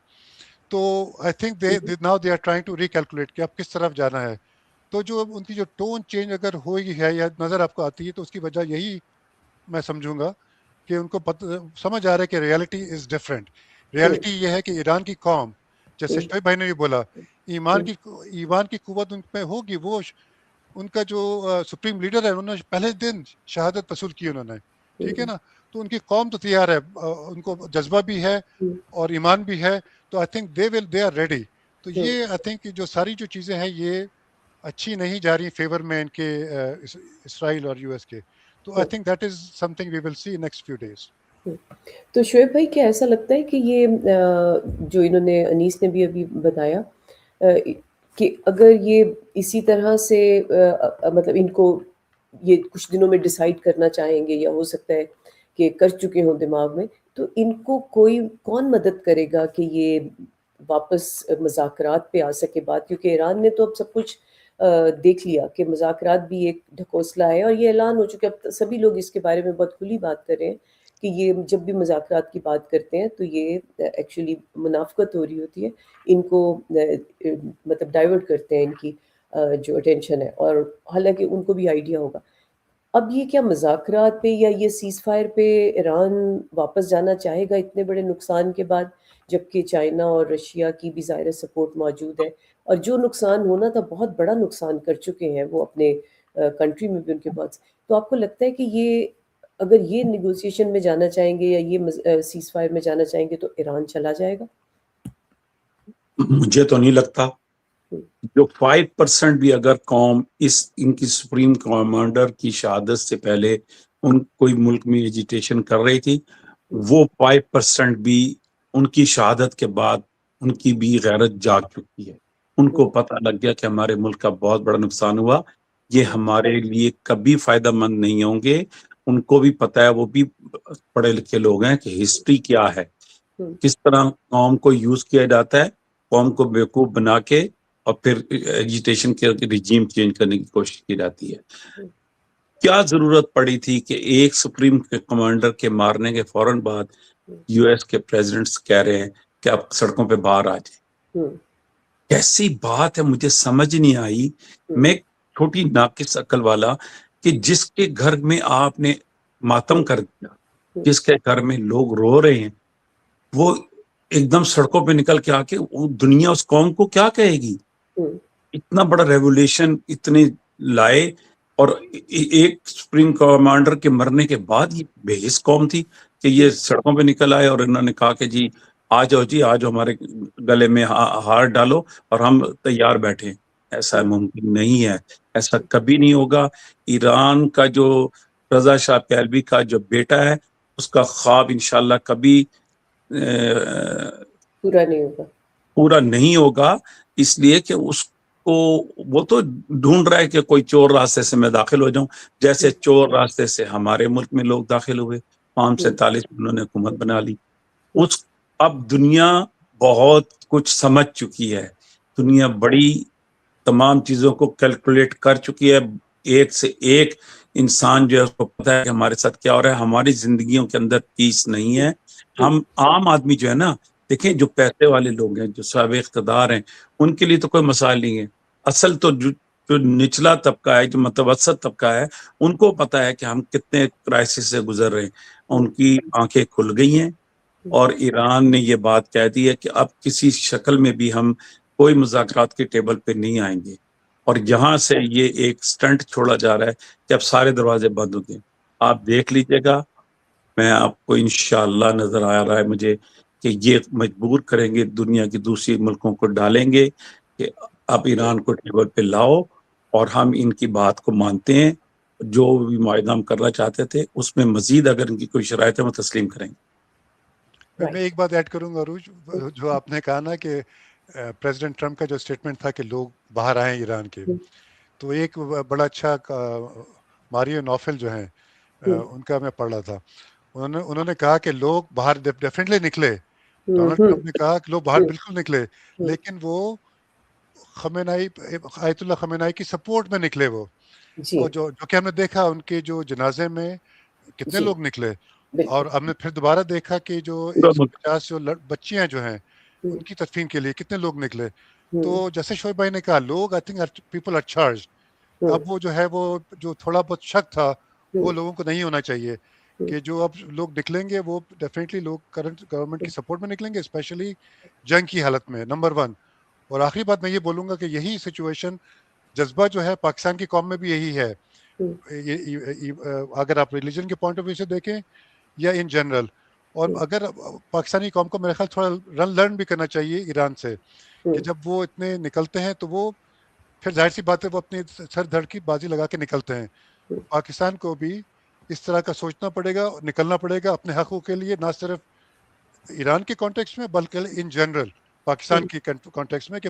تو I think now they are trying to recalculate کہ اب کس طرف جانا ہے. تو جو ان کی جو ٹون چینج اگر ہوئی ہے یا نظر آپ کو آتی ہے تو اس کی وجہ یہی میں سمجھوں گا کہ ان کو سمجھ آ رہا ہے کہ ریالٹی از ڈفرینٹ. ریالٹی یہ ہے کہ ایران کی قوم, جیسے شعیب بھائی نے بھی بولا, ایمان کی قوت ان پہ ہوگی. وہ ان کا جو سپریم لیڈر ہے انہوں نے پہلے دن شہادت وصول کی انہوں نے, ٹھیک ہے نا. تو ان کی قوم تو تیار ہے, ان کو جذبہ بھی ہے اور ایمان بھی ہے. تو I think they are ready. تو یہ آئی تھنک جو ساری جو چیزیں ہیں یہ اچھی نہیں جا رہی فیور میں ان کے اسرائیل اور US کے. تو I think that is something we will see next few days. تو شعیب بھائی کیا ایسا لگتا ہے کہ یہ جو انہوں نے انیس نے بھی ابھی بتایا کہ اگر یہ اسی طرح سے مطلب ان کو یہ کچھ دنوں میں ڈیسائیڈ کرنا چاہیں گے یا ہو سکتا ہے کہ کر چکے ہوں دماغ میں, تو ان کو کون مدد کرے گا کہ یہ واپس مذاکرات پہ آ سکے بات, کیونکہ ایران نے تو اب سب کچھ دیکھ لیا کہ مذاکرات بھی ایک ڈھکوسلا ہے اور یہ اعلان ہو چکا. اب سبھی لوگ اس کے بارے میں بہت کھلی بات کر رہے ہیں کہ یہ جب بھی مذاکرات کی بات کرتے ہیں تو یہ ایکچولی منافقت ہو رہی ہوتی ہے، ان کو مطلب ڈائیورٹ کرتے ہیں ان کی جو اٹینشن ہے، اور حالانکہ ان کو بھی آئیڈیا ہوگا۔ اب یہ کیا مذاکرات پہ یا یہ سیز فائر پہ ایران واپس جانا چاہے گا اتنے بڑے نقصان کے بعد، جبکہ چائنا اور رشیا کی بھی ظاہر سپورٹ موجود ہے، اور جو نقصان ہونا تھا بہت بڑا نقصان کر چکے ہیں وہ اپنے کنٹری میں بھی ان کے بہت۔ تو آپ کو لگتا ہے کہ یہ اگر یہ نیگوسیشن میں جانا چاہیں گے یا یہ سیز فائر میں جانا چاہیں گے تو ایران چلا جائے گا؟ مجھے تو نہیں لگتا۔ جو 5% بھی اگر قوم ان کی سپریم کمانڈر کی شہادت سے پہلے کوئی ملک میں ایجیٹیشن کر رہی تھی، وہ 5% بھی ان کی شہادت کے بعد ان کی بھی غیرت جاگ چکی ہے۔ ان کو پتہ لگ گیا کہ ہمارے ملک کا بہت بڑا نقصان ہوا، یہ ہمارے لیے کبھی فائدہ مند نہیں ہوں گے۔ ان کو بھی پتہ ہے، وہ بھی پڑھے لکھے لوگ ہیں، کہ ہسٹری کیا ہے، کس طرح قوم کو یوز کیا جاتا ہے، قوم کو بیوقوف بنا کے اور پھر ایجیٹیشن کے رجیم چینج کرنے کی کوشش کی جاتی ہے۔ کیا ضرورت پڑی تھی کہ ایک سپریم کمانڈر کے مارنے کے فوراً بعد یو ایس کے پریزیڈنٹس کہہ رہے ہیں کہ آپ سڑکوں پہ باہر آ جائیں؟ کیسی بات ہے، مجھے سمجھ نہیں آئی۔ میں چھوٹی ناقص عقل والا کہ جس کے گھر میں آپ نے ماتم کر دیا، جس کے گھر میں لوگ رو رہے ہیں، وہ ایک دم سڑکوں پہ نکل کے آ کے دنیا اس قوم کو کیا کہے گی؟ اتنا بڑا ریولیوشن اتنے لائے، اور ایک سپریم کمانڈر کے مرنے کے بعد یہ بے حس قوم تھی کہ یہ سڑکوں پہ نکل آئے اور انہوں نے کہا کہ جی آ جاؤ، جی آ جاؤ، ہمارے گلے میں ہار ڈالو اور ہم تیار بیٹھے۔ ایسا ممکن نہیں ہے، ایسا کبھی نہیں ہوگا۔ ایران کا جو رضا شاہ پہلوی کا جو بیٹا ہے، اس کا خواب انشاءاللہ کبھی پورا نہیں ہوگا، اس لیے کہ اس کو وہ تو ڈھونڈ رہا ہے کہ کوئی چور راستے سے میں داخل ہو جاؤں، جیسے چور راستے سے ہمارے ملک میں لوگ داخل ہوئے 547 میں انہوں نے حکومت بنا لی۔ اب دنیا بہت کچھ سمجھ چکی ہے، دنیا بڑی تمام چیزوں کو کیلکولیٹ کر چکی ہے۔ ایک سے ایک انسان جو ہے اس کو پتا ہے کہ ہمارے ساتھ کیا ہو رہا ہے۔ ہماری زندگیوں کے اندر پیس نہیں ہے۔ ہم عام آدمی جو ہے نا، دیکھیں جو پیسے والے لوگ ہیں، جو صاحب اقتدار ہیں، ان کے لیے تو کوئی مسائل نہیں ہے۔ اصل تو جو نچلا طبقہ ہے، جو متوسط طبقہ ہے، ان کو پتا ہے کہ ہم کتنے کرائسس سے گزر رہے ہیں۔ ان کی آنکھیں کھل گئی ہیں، اور ایران نے یہ بات کہہ دی ہے کہ اب کسی شکل میں بھی ہم کوئی مذاکرات کے ٹیبل پہ نہیں آئیں گے، اور یہاں سے یہ ایک سٹنٹ چھوڑا جا رہا ہے کہ اب سارے دروازے بند ہو گئے۔ آپ دیکھ لیجئے گا، میں آپ کو انشاءاللہ نظر آ رہا ہے مجھے کہ یہ مجبور کریں گے، دنیا کی دوسری ملکوں کو ڈالیں گے کہ اب ایران کو ٹیبل پہ لاؤ، اور ہم ان کی بات کو مانتے ہیں۔ جو بھی معاہدہ ہم کرنا چاہتے تھے، اس میں مزید اگر ان کی کوئی شرائط ہے وہ تسلیم کریں گے۔ میں ایک بات ایڈ کروں گا عروج، جو آپ نے کہا نا کہ پریزیڈنٹ ٹرمپ کا جو اسٹیٹمنٹ تھا کہ لوگ باہر آئیں ایران کے، تو ایک بڑا اچھا ماریو نوفل جو ہیں ان کا میں پڑھ رہا تھا، انہوں نے کہا کہ لوگ باہر ڈیفینیٹلی نکلے، ڈونلڈ ٹرمپ نے کہا کہ لوگ باہر بالکل نکلے، لیکن وہ خمینائی، آیت اللہ خمینائی کی سپورٹ میں نکلے وہ، اور جو کہ ہم نے دیکھا ان کے جو جنازے میں کتنے لوگ نکلے، اور ہم نے پھر دوبارہ دیکھا کہ جو 150 جو بچیاں جو ہیں ان کی تدفین کے لیے کتنے لوگ نکلے۔ تو جیسے شعیب بھائی نے کہا، لوگ I think people are charge. اب وہ جو ہے وہ جو تھوڑا بہت شک تھا وہ لوگوں کو نہیں ہونا چاہیے، کہ جو اب لوگ نکلیں گے وہ ڈیفینیٹلی لوگ کرنٹ گورنمنٹ کی سپورٹ میں نکلیں گے، اسپیشلی جنگ کی حالت میں، نمبر 1۔ اور آخری بات میں یہ بولوں گا کہ یہی سچویشن جذبہ جو ہے پاکستان کی قوم میں بھی یہی ہے، اگر آپ ریلیجن کے پوائنٹ آف ویو سے دیکھیں یا ان جنرل۔ اور اگر پاکستانی قوم کو میرے خیال تھوڑا لرن بھی کرنا چاہیے ایران سے، کہ جب وہ اتنے نکلتے ہیں تو وہ پھر ظاہر سی بات ہے وہ اپنی سر دھڑ کی بازی لگا کے نکلتے ہیں۔ پاکستان کو بھی اس طرح کا سوچنا پڑے گا، نکلنا پڑے گا اپنے حقوق کے لیے، نہ صرف ایران کے کانٹیکسٹ میں بلکہ ان جنرل پاکستان کی کانٹیکسٹ میں، کہ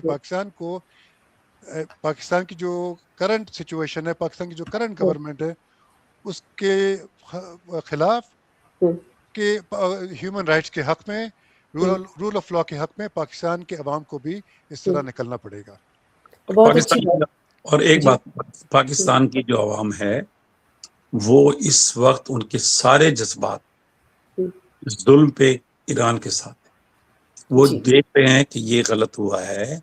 پاکستان کی جو کرنٹ سچویشن ہے، پاکستان کی جو کرنٹ گورنمنٹ ہے، اس کے خلاف، کہ ہیومن رائٹس کے حق میں، رول آف لا کے حق میں پاکستان کے عوام کو بھی اس طرح نکلنا پڑے گا۔ اور ایک بات، پاکستان کی جو عوام ہے وہ اس وقت ان کے سارے جذبات ظلم پہ ایران کے ساتھ. وہ جی دیکھ رہے ہیں کہ یہ غلط ہوا ہے.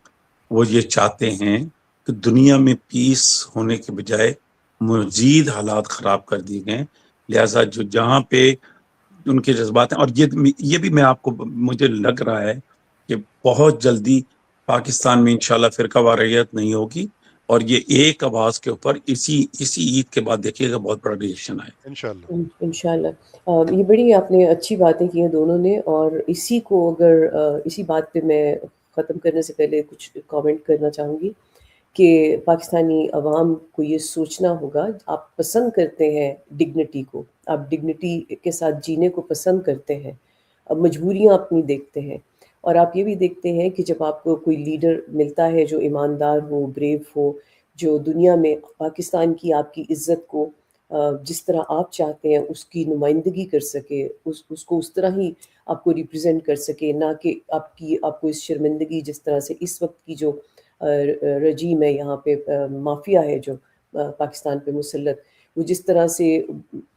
وہ یہ چاہتے ہیں کہ دنیا میں پیس ہونے کے بجائے مزید حالات خراب کر دیے گئے. لہٰذا جو جہاں پہ ان کے جذبات ہیں، اور یہ بھی میں آپ کو مجھے لگ رہا ہے کہ بہت جلدی پاکستان میں انشاءاللہ فرقہ واریت نہیں ہوگی، اور یہ ایک آواز کے اوپر اسی عید کے بعد دیکھیے گا بہت بڑا ریئیکشن آئے. انشاءاللہ. انشاءاللہ. یہ بڑی آپ نے اچھی باتیں کی ہیں دونوں نے، اور اسی کو اگر اسی بات پہ میں ختم کرنے سے پہلے کچھ کامنٹ کرنا چاہوں گی کہ پاکستانی عوام کو یہ سوچنا ہوگا، آپ پسند کرتے ہیں ڈگنیٹی کو، آپ ڈگنیٹی کے ساتھ جینے کو پسند کرتے ہیں، اب مجبوریاں اپنی دیکھتے ہیں، اور آپ یہ بھی دیکھتے ہیں کہ جب آپ کو کوئی لیڈر ملتا ہے جو ایماندار ہو، بریو ہو، جو دنیا میں پاکستان کی آپ کی عزت کو جس طرح آپ چاہتے ہیں اس کی نمائندگی کر سکے، اس کو اس طرح ہی آپ کو ریپرزینٹ کر سکے، نہ کہ آپ کو اس شرمندگی جس طرح سے اس وقت کی جو رجیم ہے یہاں پہ، مافیا ہے جو پاکستان پہ مسلط، وہ جس طرح سے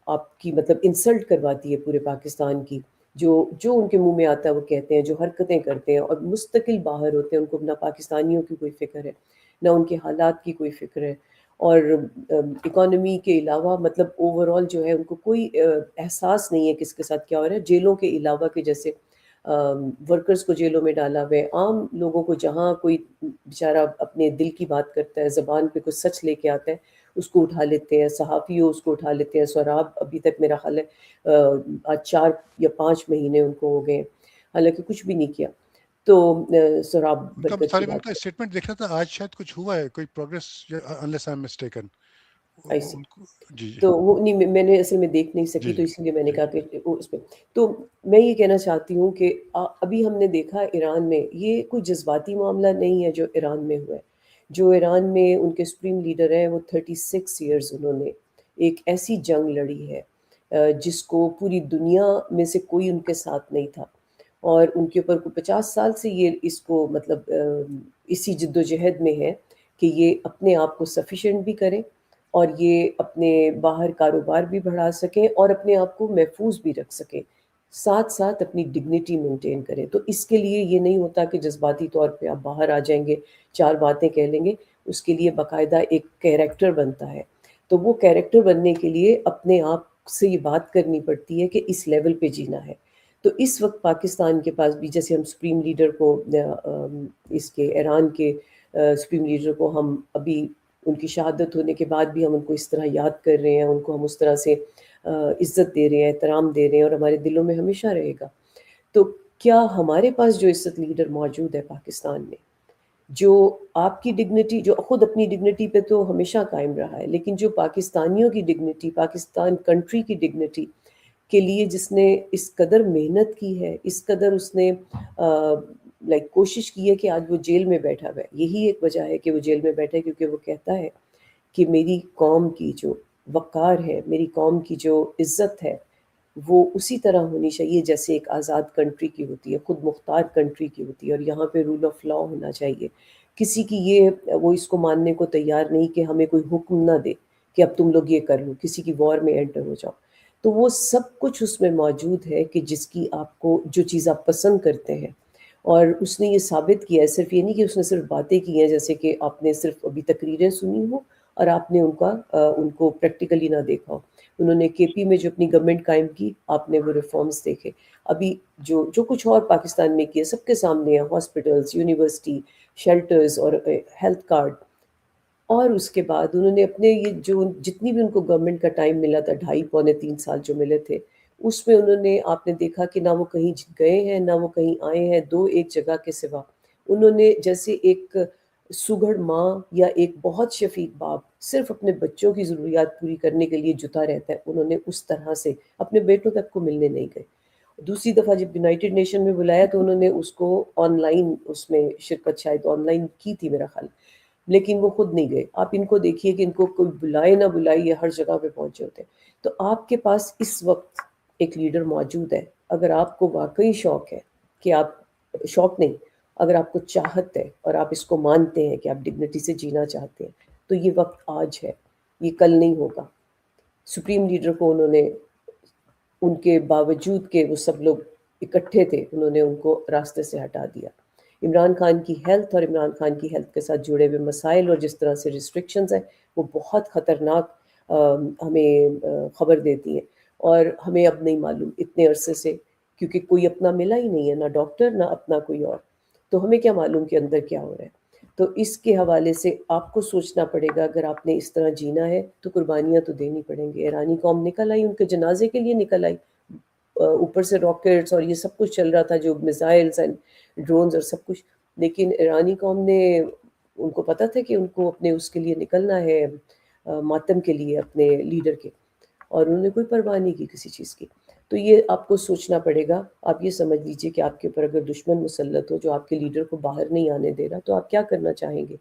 آپ کی مطلب انسلٹ کرواتی ہے پورے پاکستان کی، جو ان کے منہ میں آتا ہے وہ کہتے ہیں، جو حرکتیں کرتے ہیں، اور مستقل باہر ہوتے ہیں، ان کو نہ پاکستانیوں کی کوئی فکر ہے، نہ ان کے حالات کی کوئی فکر ہے، اور اکانومی کے علاوہ مطلب اوور آل جو ہے ان کو کوئی احساس نہیں ہے کس کے ساتھ کیا ہو رہا ہے. جیلوں کے علاوہ کہ جیسے ورکرز کو جیلوں میں ڈالا ہوا ہے، عام لوگوں کو جہاں کوئی بیچارہ اپنے دل کی بات کرتا ہے، زبان پہ کوئی سچ لے کے آتا ہے، اس کو اٹھا لیتے ہیں، صحافی ہو اس کو اٹھا لیتے ہیں. سوراب ابھی تک میرا خیال ہے آج 4 یا 5 مہینے ان کو ہو گئے، حالانکہ کچھ بھی نہیں کیا. تو سوراب ان کا برکت کی سارے ان بات کا اسٹیٹمنٹ دیکھ رہا تھا آج، شاید کچھ ہوا ہے، کوئی progress unless I am mistaken ایسی. ان کو. جی جی تو وہ نہیں، میں نے اصل میں دیکھ نہیں سکی، جی تو جی اس لیے میں نے جی کہا کہ وہ اس پہ. تو میں یہ کہنا چاہتی ہوں کہ ابھی ہم نے دیکھا ایران میں یہ کوئی جذباتی معاملہ نہیں ہے جو ایران میں ہوا ہے. جو ایران میں ان کے سپریم لیڈر ہیں وہ 36 ایئرز انہوں نے ایک ایسی جنگ لڑی ہے جس کو پوری دنیا میں سے کوئی ان کے ساتھ نہیں تھا، اور ان کے اوپر کوئی 50 سال سے یہ اس کو مطلب اسی جد و جہد میں ہے کہ یہ اپنے آپ کو سفیشینٹ بھی کریں، اور یہ اپنے باہر کاروبار بھی بڑھا سکیں، اور اپنے آپ کو محفوظ بھی رکھ سکیں، ساتھ ساتھ اپنی ڈگنیٹی مینٹین کریں. تو اس کے لیے یہ نہیں ہوتا کہ جذباتی طور پہ آپ باہر آ جائیں گے، 4 باتیں کہہ لیں گے. اس کے لیے باقاعدہ ایک کیریکٹر بنتا ہے. تو وہ کیریکٹر بننے کے لیے اپنے آپ سے یہ بات کرنی پڑتی ہے کہ اس لیول پہ جینا ہے. تو اس وقت پاکستان کے پاس بھی، جیسے ہم سپریم لیڈر کو اس کے ایران کے سپریم لیڈر کو ہم ابھی ان کی شہادت ہونے کے بعد بھی ہم ان کو اس طرح یاد کر رہے ہیں، ان کو ہم اس طرح سے عزت دے رہے ہیں، احترام دے رہے ہیں، اور ہمارے دلوں میں ہمیشہ رہے گا. تو کیا ہمارے پاس جو عزت لیڈر موجود ہے پاکستان میں، جو آپ کی ڈگنیٹی، جو خود اپنی ڈگنیٹی پہ تو ہمیشہ قائم رہا ہے، لیکن جو پاکستانیوں کی ڈگنیٹی، پاکستان کنٹری کی ڈگنیٹی کے لیے جس نے اس قدر محنت کی ہے، اس قدر اس نے کوشش کی ہے کہ آج وہ جیل میں بیٹھا ہوا ہے. یہی ایک وجہ ہے کہ وہ جیل میں بیٹھا ہے، کیونکہ وہ کہتا ہے کہ میری قوم کی جو وقار ہے، میری قوم کی جو عزت ہے، وہ اسی طرح ہونی چاہیے جیسے ایک آزاد کنٹری کی ہوتی ہے، خود مختار کنٹری کی ہوتی ہے، اور یہاں پہ رول آف لا ہونا چاہیے. کسی کی وہ اس کو ماننے کو تیار نہیں کہ ہمیں کوئی حکم نہ دے کہ اب تم لوگ یہ کر لو، کسی کی وار میں انٹر ہو جاؤ. تو وہ سب کچھ اس میں موجود ہے کہ جس کی آپ کو جو چیز آپ پسند کرتے ہیں. اور اس نے یہ ثابت کیا ہے، صرف یہ نہیں کہ اس نے صرف باتیں کی ہیں جیسے کہ آپ نے صرف ابھی تقریریں سنی ہوں اور آپ نے ان کو پریکٹیکلی نہ دیکھا ہو. انہوں نے کے پی میں جو اپنی گورنمنٹ قائم کی، آپ نے وہ ریفارمز دیکھے. ابھی جو کچھ اور پاکستان میں کیا سب کے سامنے ہیں، ہاسپٹلز، یونیورسٹی، شیلٹرز اور ہیلتھ کارڈ. اور اس کے بعد انہوں نے اپنے یہ جو جتنی بھی ان کو گورنمنٹ کا ٹائم ملا تھا، 2.5-3 سال جو ملے تھے، اس میں انہوں نے، آپ نے دیکھا کہ نہ وہ کہیں گئے ہیں نہ وہ کہیں آئے ہیں، ایک جگہ کے سوا. انہوں نے جیسے ایک سگڑ ماں یا ایک بہت شفیق باپ صرف اپنے بچوں کی ضروریات پوری کرنے کے لیے جتا رہتا ہے، انہوں نے اس طرح سے اپنے بیٹوں تک کو ملنے نہیں گئے. دوسری دفعہ جب یونائٹڈ نیشن میں بلایا تو انہوں نے اس کو آن لائن، اس میں شرکت شاید آن لائن کی تھی میرا خیال، لیکن وہ خود نہیں گئے. آپ ان کو دیکھیے کہ ان کو کوئی بلائے نہ بلائے یہ ہر جگہ پہ پہنچے ہوتے ہیں. تو آپ کے پاس اس وقت ایک لیڈر موجود ہے. اگر آپ کو واقعی شوق ہے کہ آپ، شوق نہیں، اگر آپ کو چاہت ہے اور آپ اس کو مانتے ہیں کہ آپ ڈگنیٹی سے جینا چاہتے ہیں، تو یہ وقت آج ہے، یہ کل نہیں ہوگا. سپریم لیڈر کو انہوں نے ان کے باوجود کہ وہ سب لوگ اکٹھے تھے انہوں نے ان کو راستے سے ہٹا دیا. عمران خان کی ہیلتھ اور عمران خان کی ہیلتھ کے ساتھ جڑے ہوئے مسائل اور جس طرح سے ریسٹرکشنز ہیں وہ بہت خطرناک ہمیں خبر دیتی ہیں، اور ہمیں اب نہیں معلوم اتنے عرصے سے، کیونکہ کوئی اپنا ملا ہی نہیں ہے، نہ ڈاکٹر نہ اپنا کوئی اور، تو ہمیں کیا معلوم کہ اندر کیا ہو رہا ہے. تو اس کے حوالے سے آپ کو سوچنا پڑے گا، اگر آپ نے اس طرح جینا ہے تو قربانیاں تو دینی پڑیں گی. ایرانی قوم نکل آئی، ان کے جنازے کے لیے نکل آئی، اوپر سے راکٹس اور یہ سب کچھ چل رہا تھا، جو میزائلز اینڈ ڈرونز اور سب کچھ، لیکن ایرانی قوم نے، ان کو پتہ تھا کہ ان کو اپنے اس کے لیے نکلنا ہے، ماتم کے لیے اپنے لیڈر کے، اور انہوں نے کوئی پرواہ نہیں کی کسی چیز کی. تو یہ آپ کو سوچنا پڑے گا. آپ یہ سمجھ لیجئے کہ آپ کے اوپر اگر دشمن مسلط ہو جو آپ کے لیڈر کو باہر نہیں آنے دے رہا، تو آپ کیا کرنا چاہیں گے،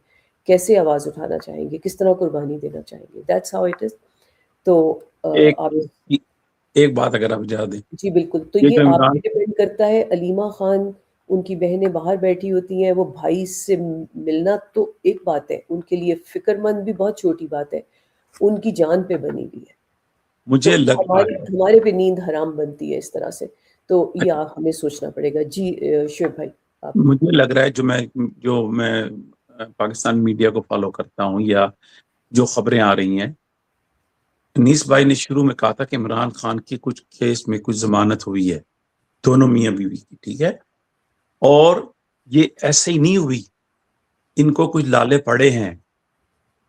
کیسے آواز اٹھانا چاہیں گے، کس طرح قربانی دینا چاہیں گے. That's how it is. تو آپ ایک بات اگر آپ اجازت دیں. جی بالکل. تو یہ یہ جو آپ عمران پہ ڈپینڈ کرتا ہے. علیمہ خان، ان کی بہنیں باہر بیٹھی ہوتی ہیں، وہ بھائی سے ملنا تو ایک بات ہے، ان کے لیے فکر مند بھی بہت چھوٹی بات ہے، ان کی جان پہ بنی ہوئی ہے. تو مجھے لگ رہا ہے ہمارے پہ نیند حرام بنتی ہے اس طرح سے. تو یہ ہمیں سوچنا پڑے گا. جی شعیب بھائی آپ. مجھے لگ رہا ہے جو میں پاکستان میڈیا کو فالو کرتا ہوں یا جو خبریں آ رہی ہیں، انیس بھائی نے شروع میں کہا تھا کہ عمران خان کی کچھ کیس میں کچھ ضمانت ہوئی ہے، دونوں میاں بیوی کی، ٹھیک ہے، اور یہ ایسے ہی نہیں ہوئی، ان کو کچھ لالے پڑے ہیں.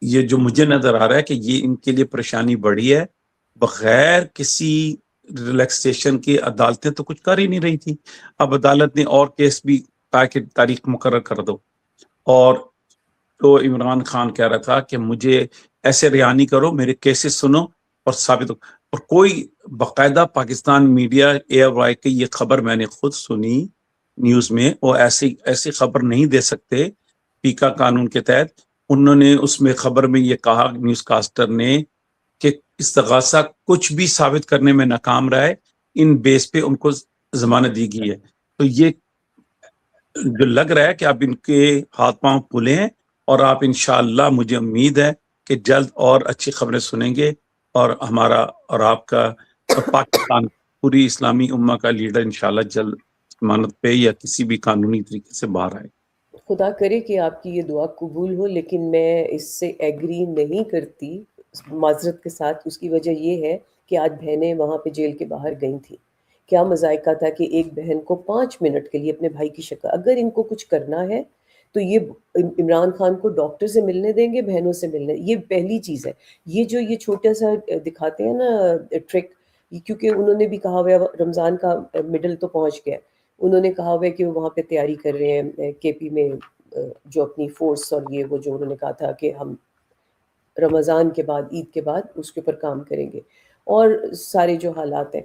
یہ جو مجھے نظر آ رہا ہے کہ یہ ان کے لیے پریشانی بڑی ہے. بغیر کسی ریلیکسیشن کی عدالتیں تو کچھ کر ہی نہیں رہی تھی. اب عدالت نے اور کیس بھی کہا کہ تاریخ مقرر کر دو، اور تو عمران خان کہہ رہا تھا کہ مجھے ایسے رہا نہیں کرو، میرے کیسز سنو اور ثابت ہو. اور کوئی باقاعدہ پاکستان میڈیا AIR کی یہ خبر میں نے خود سنی نیوز میں، وہ ایسی خبر نہیں دے سکتے پیکا قانون کے تحت. انہوں نے اس میں خبر میں یہ کہا نیوز کاسٹر نے کہ استغاثہ کچھ بھی ثابت کرنے میں ناکام رہا ہے، ان بیس پہ ان کو ضمانت دی گئی ہے. تو یہ جو لگ رہا ہے کہ اب ان کے ہاتھ پاؤں کھلے ہیں، اور آپ انشاءاللہ، مجھے امید ہے کہ جلد اور اچھی خبریں سنیں گے، اور ہمارا اور آپ کا اور پاکستان پوری اسلامی امہ کا لیڈر انشاءاللہ جلد ضمانت پہ یا کسی بھی قانونی طریقے سے باہر آئے. خدا کرے کہ آپ کی یہ دعا قبول ہو، لیکن میں اس سے ایگری نہیں کرتی معذرت کے ساتھ. اس کی وجہ یہ ہے کہ آج بہنیں وہاں پہ جیل کے باہر گئی تھیں. کیا مذائقہ تھا کہ ایک بہن کو 5 منٹ کے لیے اپنے بھائی کی شکل، اگر ان کو کچھ کرنا ہے تو یہ عمران خان کو ڈاکٹر سے ملنے دیں گے، بہنوں سے ملنے. یہ پہلی چیز ہے. یہ چھوٹا سا دکھاتے ہیں نا ٹرک، کیونکہ انہوں نے بھی کہا ہوا ہے رمضان کا مڈل تو پہنچ گیا، انہوں نے کہا ہوا ہے کہ وہ وہاں پہ تیاری کر رہے ہیں KP میں، جو اپنی فورس اور یہ وہ جو انہوں نے کہا تھا کہ ہم رمضان کے بعد، عید کے بعد اس کے اوپر کام کریں گے، اور سارے جو حالات ہیں.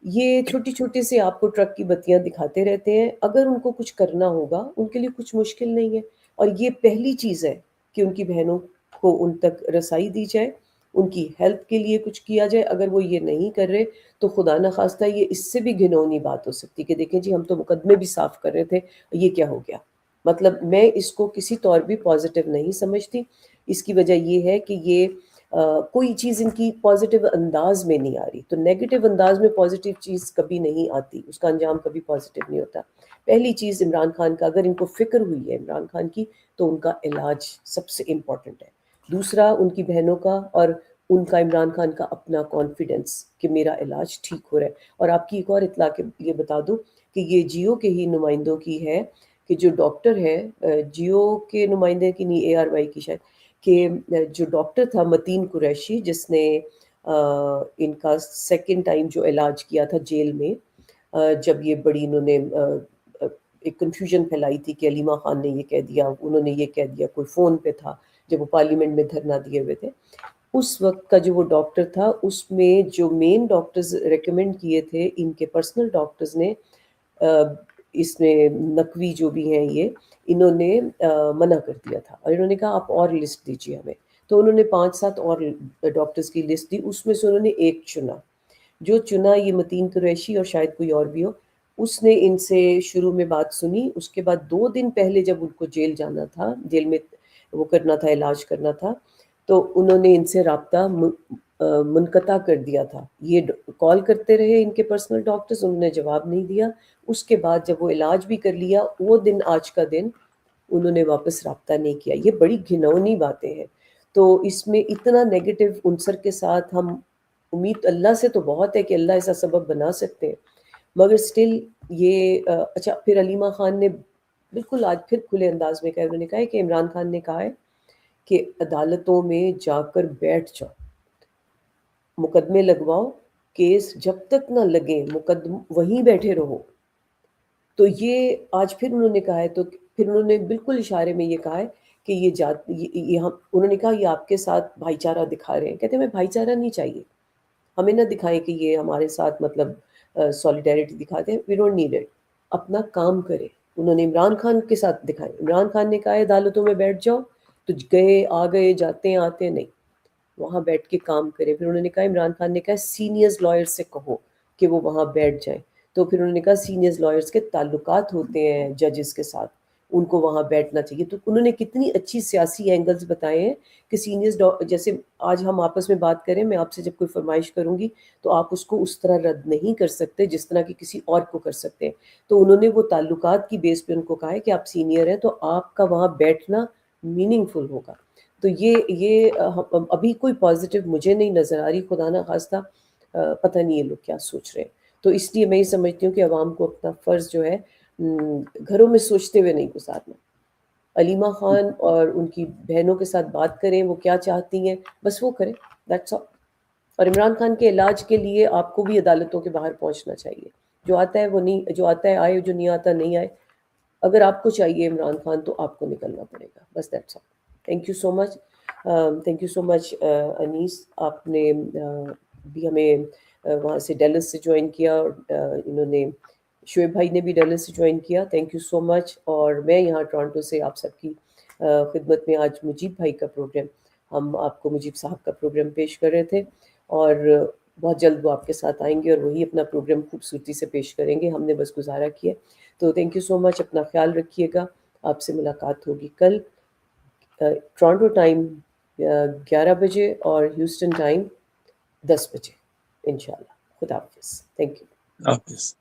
یہ چھوٹی چھوٹی سے آپ کو ٹرک کی بتیاں دکھاتے رہتے ہیں. اگر ان کو کچھ کرنا ہوگا ان کے لیے کچھ مشکل نہیں ہے، اور یہ پہلی چیز ہے کہ ان کی بہنوں کو ان تک رسائی دی جائے، ان کی ہیلتھ کے لیے کچھ کیا جائے. اگر وہ یہ نہیں کر رہے تو خدا نخواستہ یہ اس سے بھی گھنونی بات ہو سکتی کہ دیکھیں جی ہم تو مقدمے بھی صاف کر رہے تھے، یہ کیا ہو گیا. مطلب میں اس کو کسی طور بھی پازیٹیو نہیں سمجھتی. اس کی وجہ یہ ہے کہ یہ کوئی چیز ان کی پازیٹیو انداز میں نہیں آ رہی. تو نیگیٹو انداز میں پازیٹیو چیز کبھی نہیں آتی، اس کا انجام کبھی پازیٹیو نہیں ہوتا. پہلی چیز عمران خان کا، اگر ان کو فکر ہوئی ہے عمران خان کی، تو ان کا علاج سب سے امپورٹنٹ ہے. دوسرا ان کی بہنوں کا، اور ان کا عمران خان کا اپنا کانفیڈنس کہ میرا علاج ٹھیک ہو رہا ہے. اور آپ کی ایک اور اطلاع کے یہ بتا دوں کہ یہ جیو کے ہی نمائندوں کی ہے کہ جو ڈاکٹر ہے، جیو کے نمائندے کی نہیں، ARY کی شاید، کہ جو ڈاکٹر تھا متین قریشی، جس نے ان کا سیکنڈ ٹائم جو علاج کیا تھا جیل میں، جب یہ بڑی انہوں نے ایک کنفیوژن پھیلائی تھی کہ علیمہ خان نے یہ کہہ دیا، انہوں نے یہ کہہ دیا، کوئی فون پہ تھا جب وہ پارلیمنٹ میں دھرنا دیے ہوئے تھے. اس وقت کا جو وہ ڈاکٹر تھا، اس میں جو مین ڈاکٹرز ریکمینڈ کیے تھے ان کے پرسنل ڈاکٹرز نے، اس میں نقوی جو بھی ہیں یہ، انہوں نے منع کر دیا تھا، اور انہوں نے کہا آپ اور لسٹ دیجیے ہمیں. تو انہوں نے 5-7 اور ڈاکٹرز کی لسٹ دی. اس میں سے انہوں نے ایک چنا، جو چنا یہ متین قریشی اور شاید کوئی اور بھی ہو. اس نے ان سے شروع میں بات سنی. اس کے بعد 2 دن پہلے جب ان کو جیل جانا تھا، جیل میں وہ کرنا تھا، علاج کرنا تھا، تو انہوں نے ان سے رابطہ منقطع کر دیا تھا. یہ کال کرتے رہے ان کے پرسنل ڈاکٹرز, انہوں نے جواب نہیں دیا. اس کے بعد جب وہ علاج بھی کر لیا, وہ دن آج کا دن انہوں نے واپس رابطہ نہیں کیا. یہ بڑی گھنونی باتیں ہیں. تو اس میں اتنا نیگیٹو عنصر کے ساتھ ہم امید اللہ سے تو بہت ہے کہ اللہ ایسا سبب بنا سکتے ہیں, مگر سٹل یہ اچھا. پھر علیمہ خان نے بالکل آج پھر کھلے انداز میں کہا, انہوں نے کہا ہے کہ عمران خان نے کہا ہے کہ عدالتوں میں جا کر بیٹھ جاؤ, مقدمے لگواؤ, کیس جب تک نہ لگے وہیں بیٹھے رہو. تو یہ آج پھر انہوں نے کہا ہے. تو پھر انہوں نے بالکل اشارے میں یہ کہا ہے کہ انہوں نے کہا یہ آپ کے ساتھ بھائی چارہ دکھا رہے ہیں. کہتے ہیں ہمیں بھائی چارہ نہیں چاہیے, ہمیں نہ دکھائیں کہ یہ ہمارے ساتھ مطلب سولیڈیرٹی دکھاتے ہیں. وی ڈونٹ نیڈ اٹ, اپنا کام کرے. انہوں نے عمران خان کے ساتھ دکھائے. عمران خان نے کہا ہے عدالتوں میں بیٹھ جاؤ, تو گئے آ گئے جاتے ہیں آتے ہیں, نہیں, وہاں بیٹھ کے کام کرے. پھر انہوں نے کہا عمران خان نے کہا سینئرز لائر سے کہو کہ وہ وہاں بیٹھ جائیں. تو پھر انہوں نے کہا سینئرز لائرز کے تعلقات ہوتے ہیں ججز کے ساتھ, ان کو وہاں بیٹھنا چاہیے. تو انہوں نے کتنی اچھی سیاسی اینگلز بتائے ہیں کہ سینئرز, جیسے آج ہم آپس میں بات کریں, میں آپ سے جب کوئی فرمائش کروں گی تو آپ اس کو اس طرح رد نہیں کر سکتے جس طرح کہ کسی اور کو کر سکتے ہیں. تو انہوں نے وہ تعلقات کی بیس پہ ان کو کہا ہے کہ آپ سینئر ہیں تو آپ کا وہاں بیٹھنا میننگ فل ہوگا. تو یہ ابھی کوئی پازیٹیو مجھے نہیں نظر آ رہی, خدا نہ خواستہ پتہ نہیں یہ لوگ کیا سوچ رہے ہیں. تو اس لیے میں یہ سمجھتی ہوں کہ عوام کو اپنا فرض جو ہے گھروں میں سوچتے ہوئے نہیں گزارنا. علیمہ خان اور ان کی بہنوں کے ساتھ بات کریں, وہ کیا چاہتی ہیں بس وہ کریں, دیٹس آل. اور عمران خان کے علاج کے لیے آپ کو بھی عدالتوں کے باہر پہنچنا چاہیے. جو آتا ہے وہ نہیں, جو آتا ہے آئے, جو نہیں آتا نہیں آئے. اگر آپ کو چاہیے عمران خان تو آپ کو نکلنا پڑے گا, بس that's all. Thank you so much. Thank you so much Anees, آپ نے بھی ہمیں وہاں سے ڈیلس سے جوائن کیا, اور انہوں نے شعیب بھائی نے بھی ڈیلس سے جوائن کیا. تھینک یو سو مچ. اور میں یہاں ٹورانٹو سے آپ سب کی خدمت میں آج مجیب بھائی کا پروگرام, ہم آپ کو مجیب صاحب کا پروگرام پیش کر رہے تھے, اور بہت جلد وہ آپ کے ساتھ آئیں گے اور وہی اپنا پروگرام خوبصورتی سے پیش کریں گے. ہم نے بس گزارا کیا. تو تھینک یو سو مچ, اپنا خیال رکھیے گا. آپ سے ملاقات ہوگی کل ٹورانٹو ٹائم 11 بجے اور ہیوسٹن ٹائم 10 بجے انشاءاللہ. خدا حافظ. Thank you. حافظ.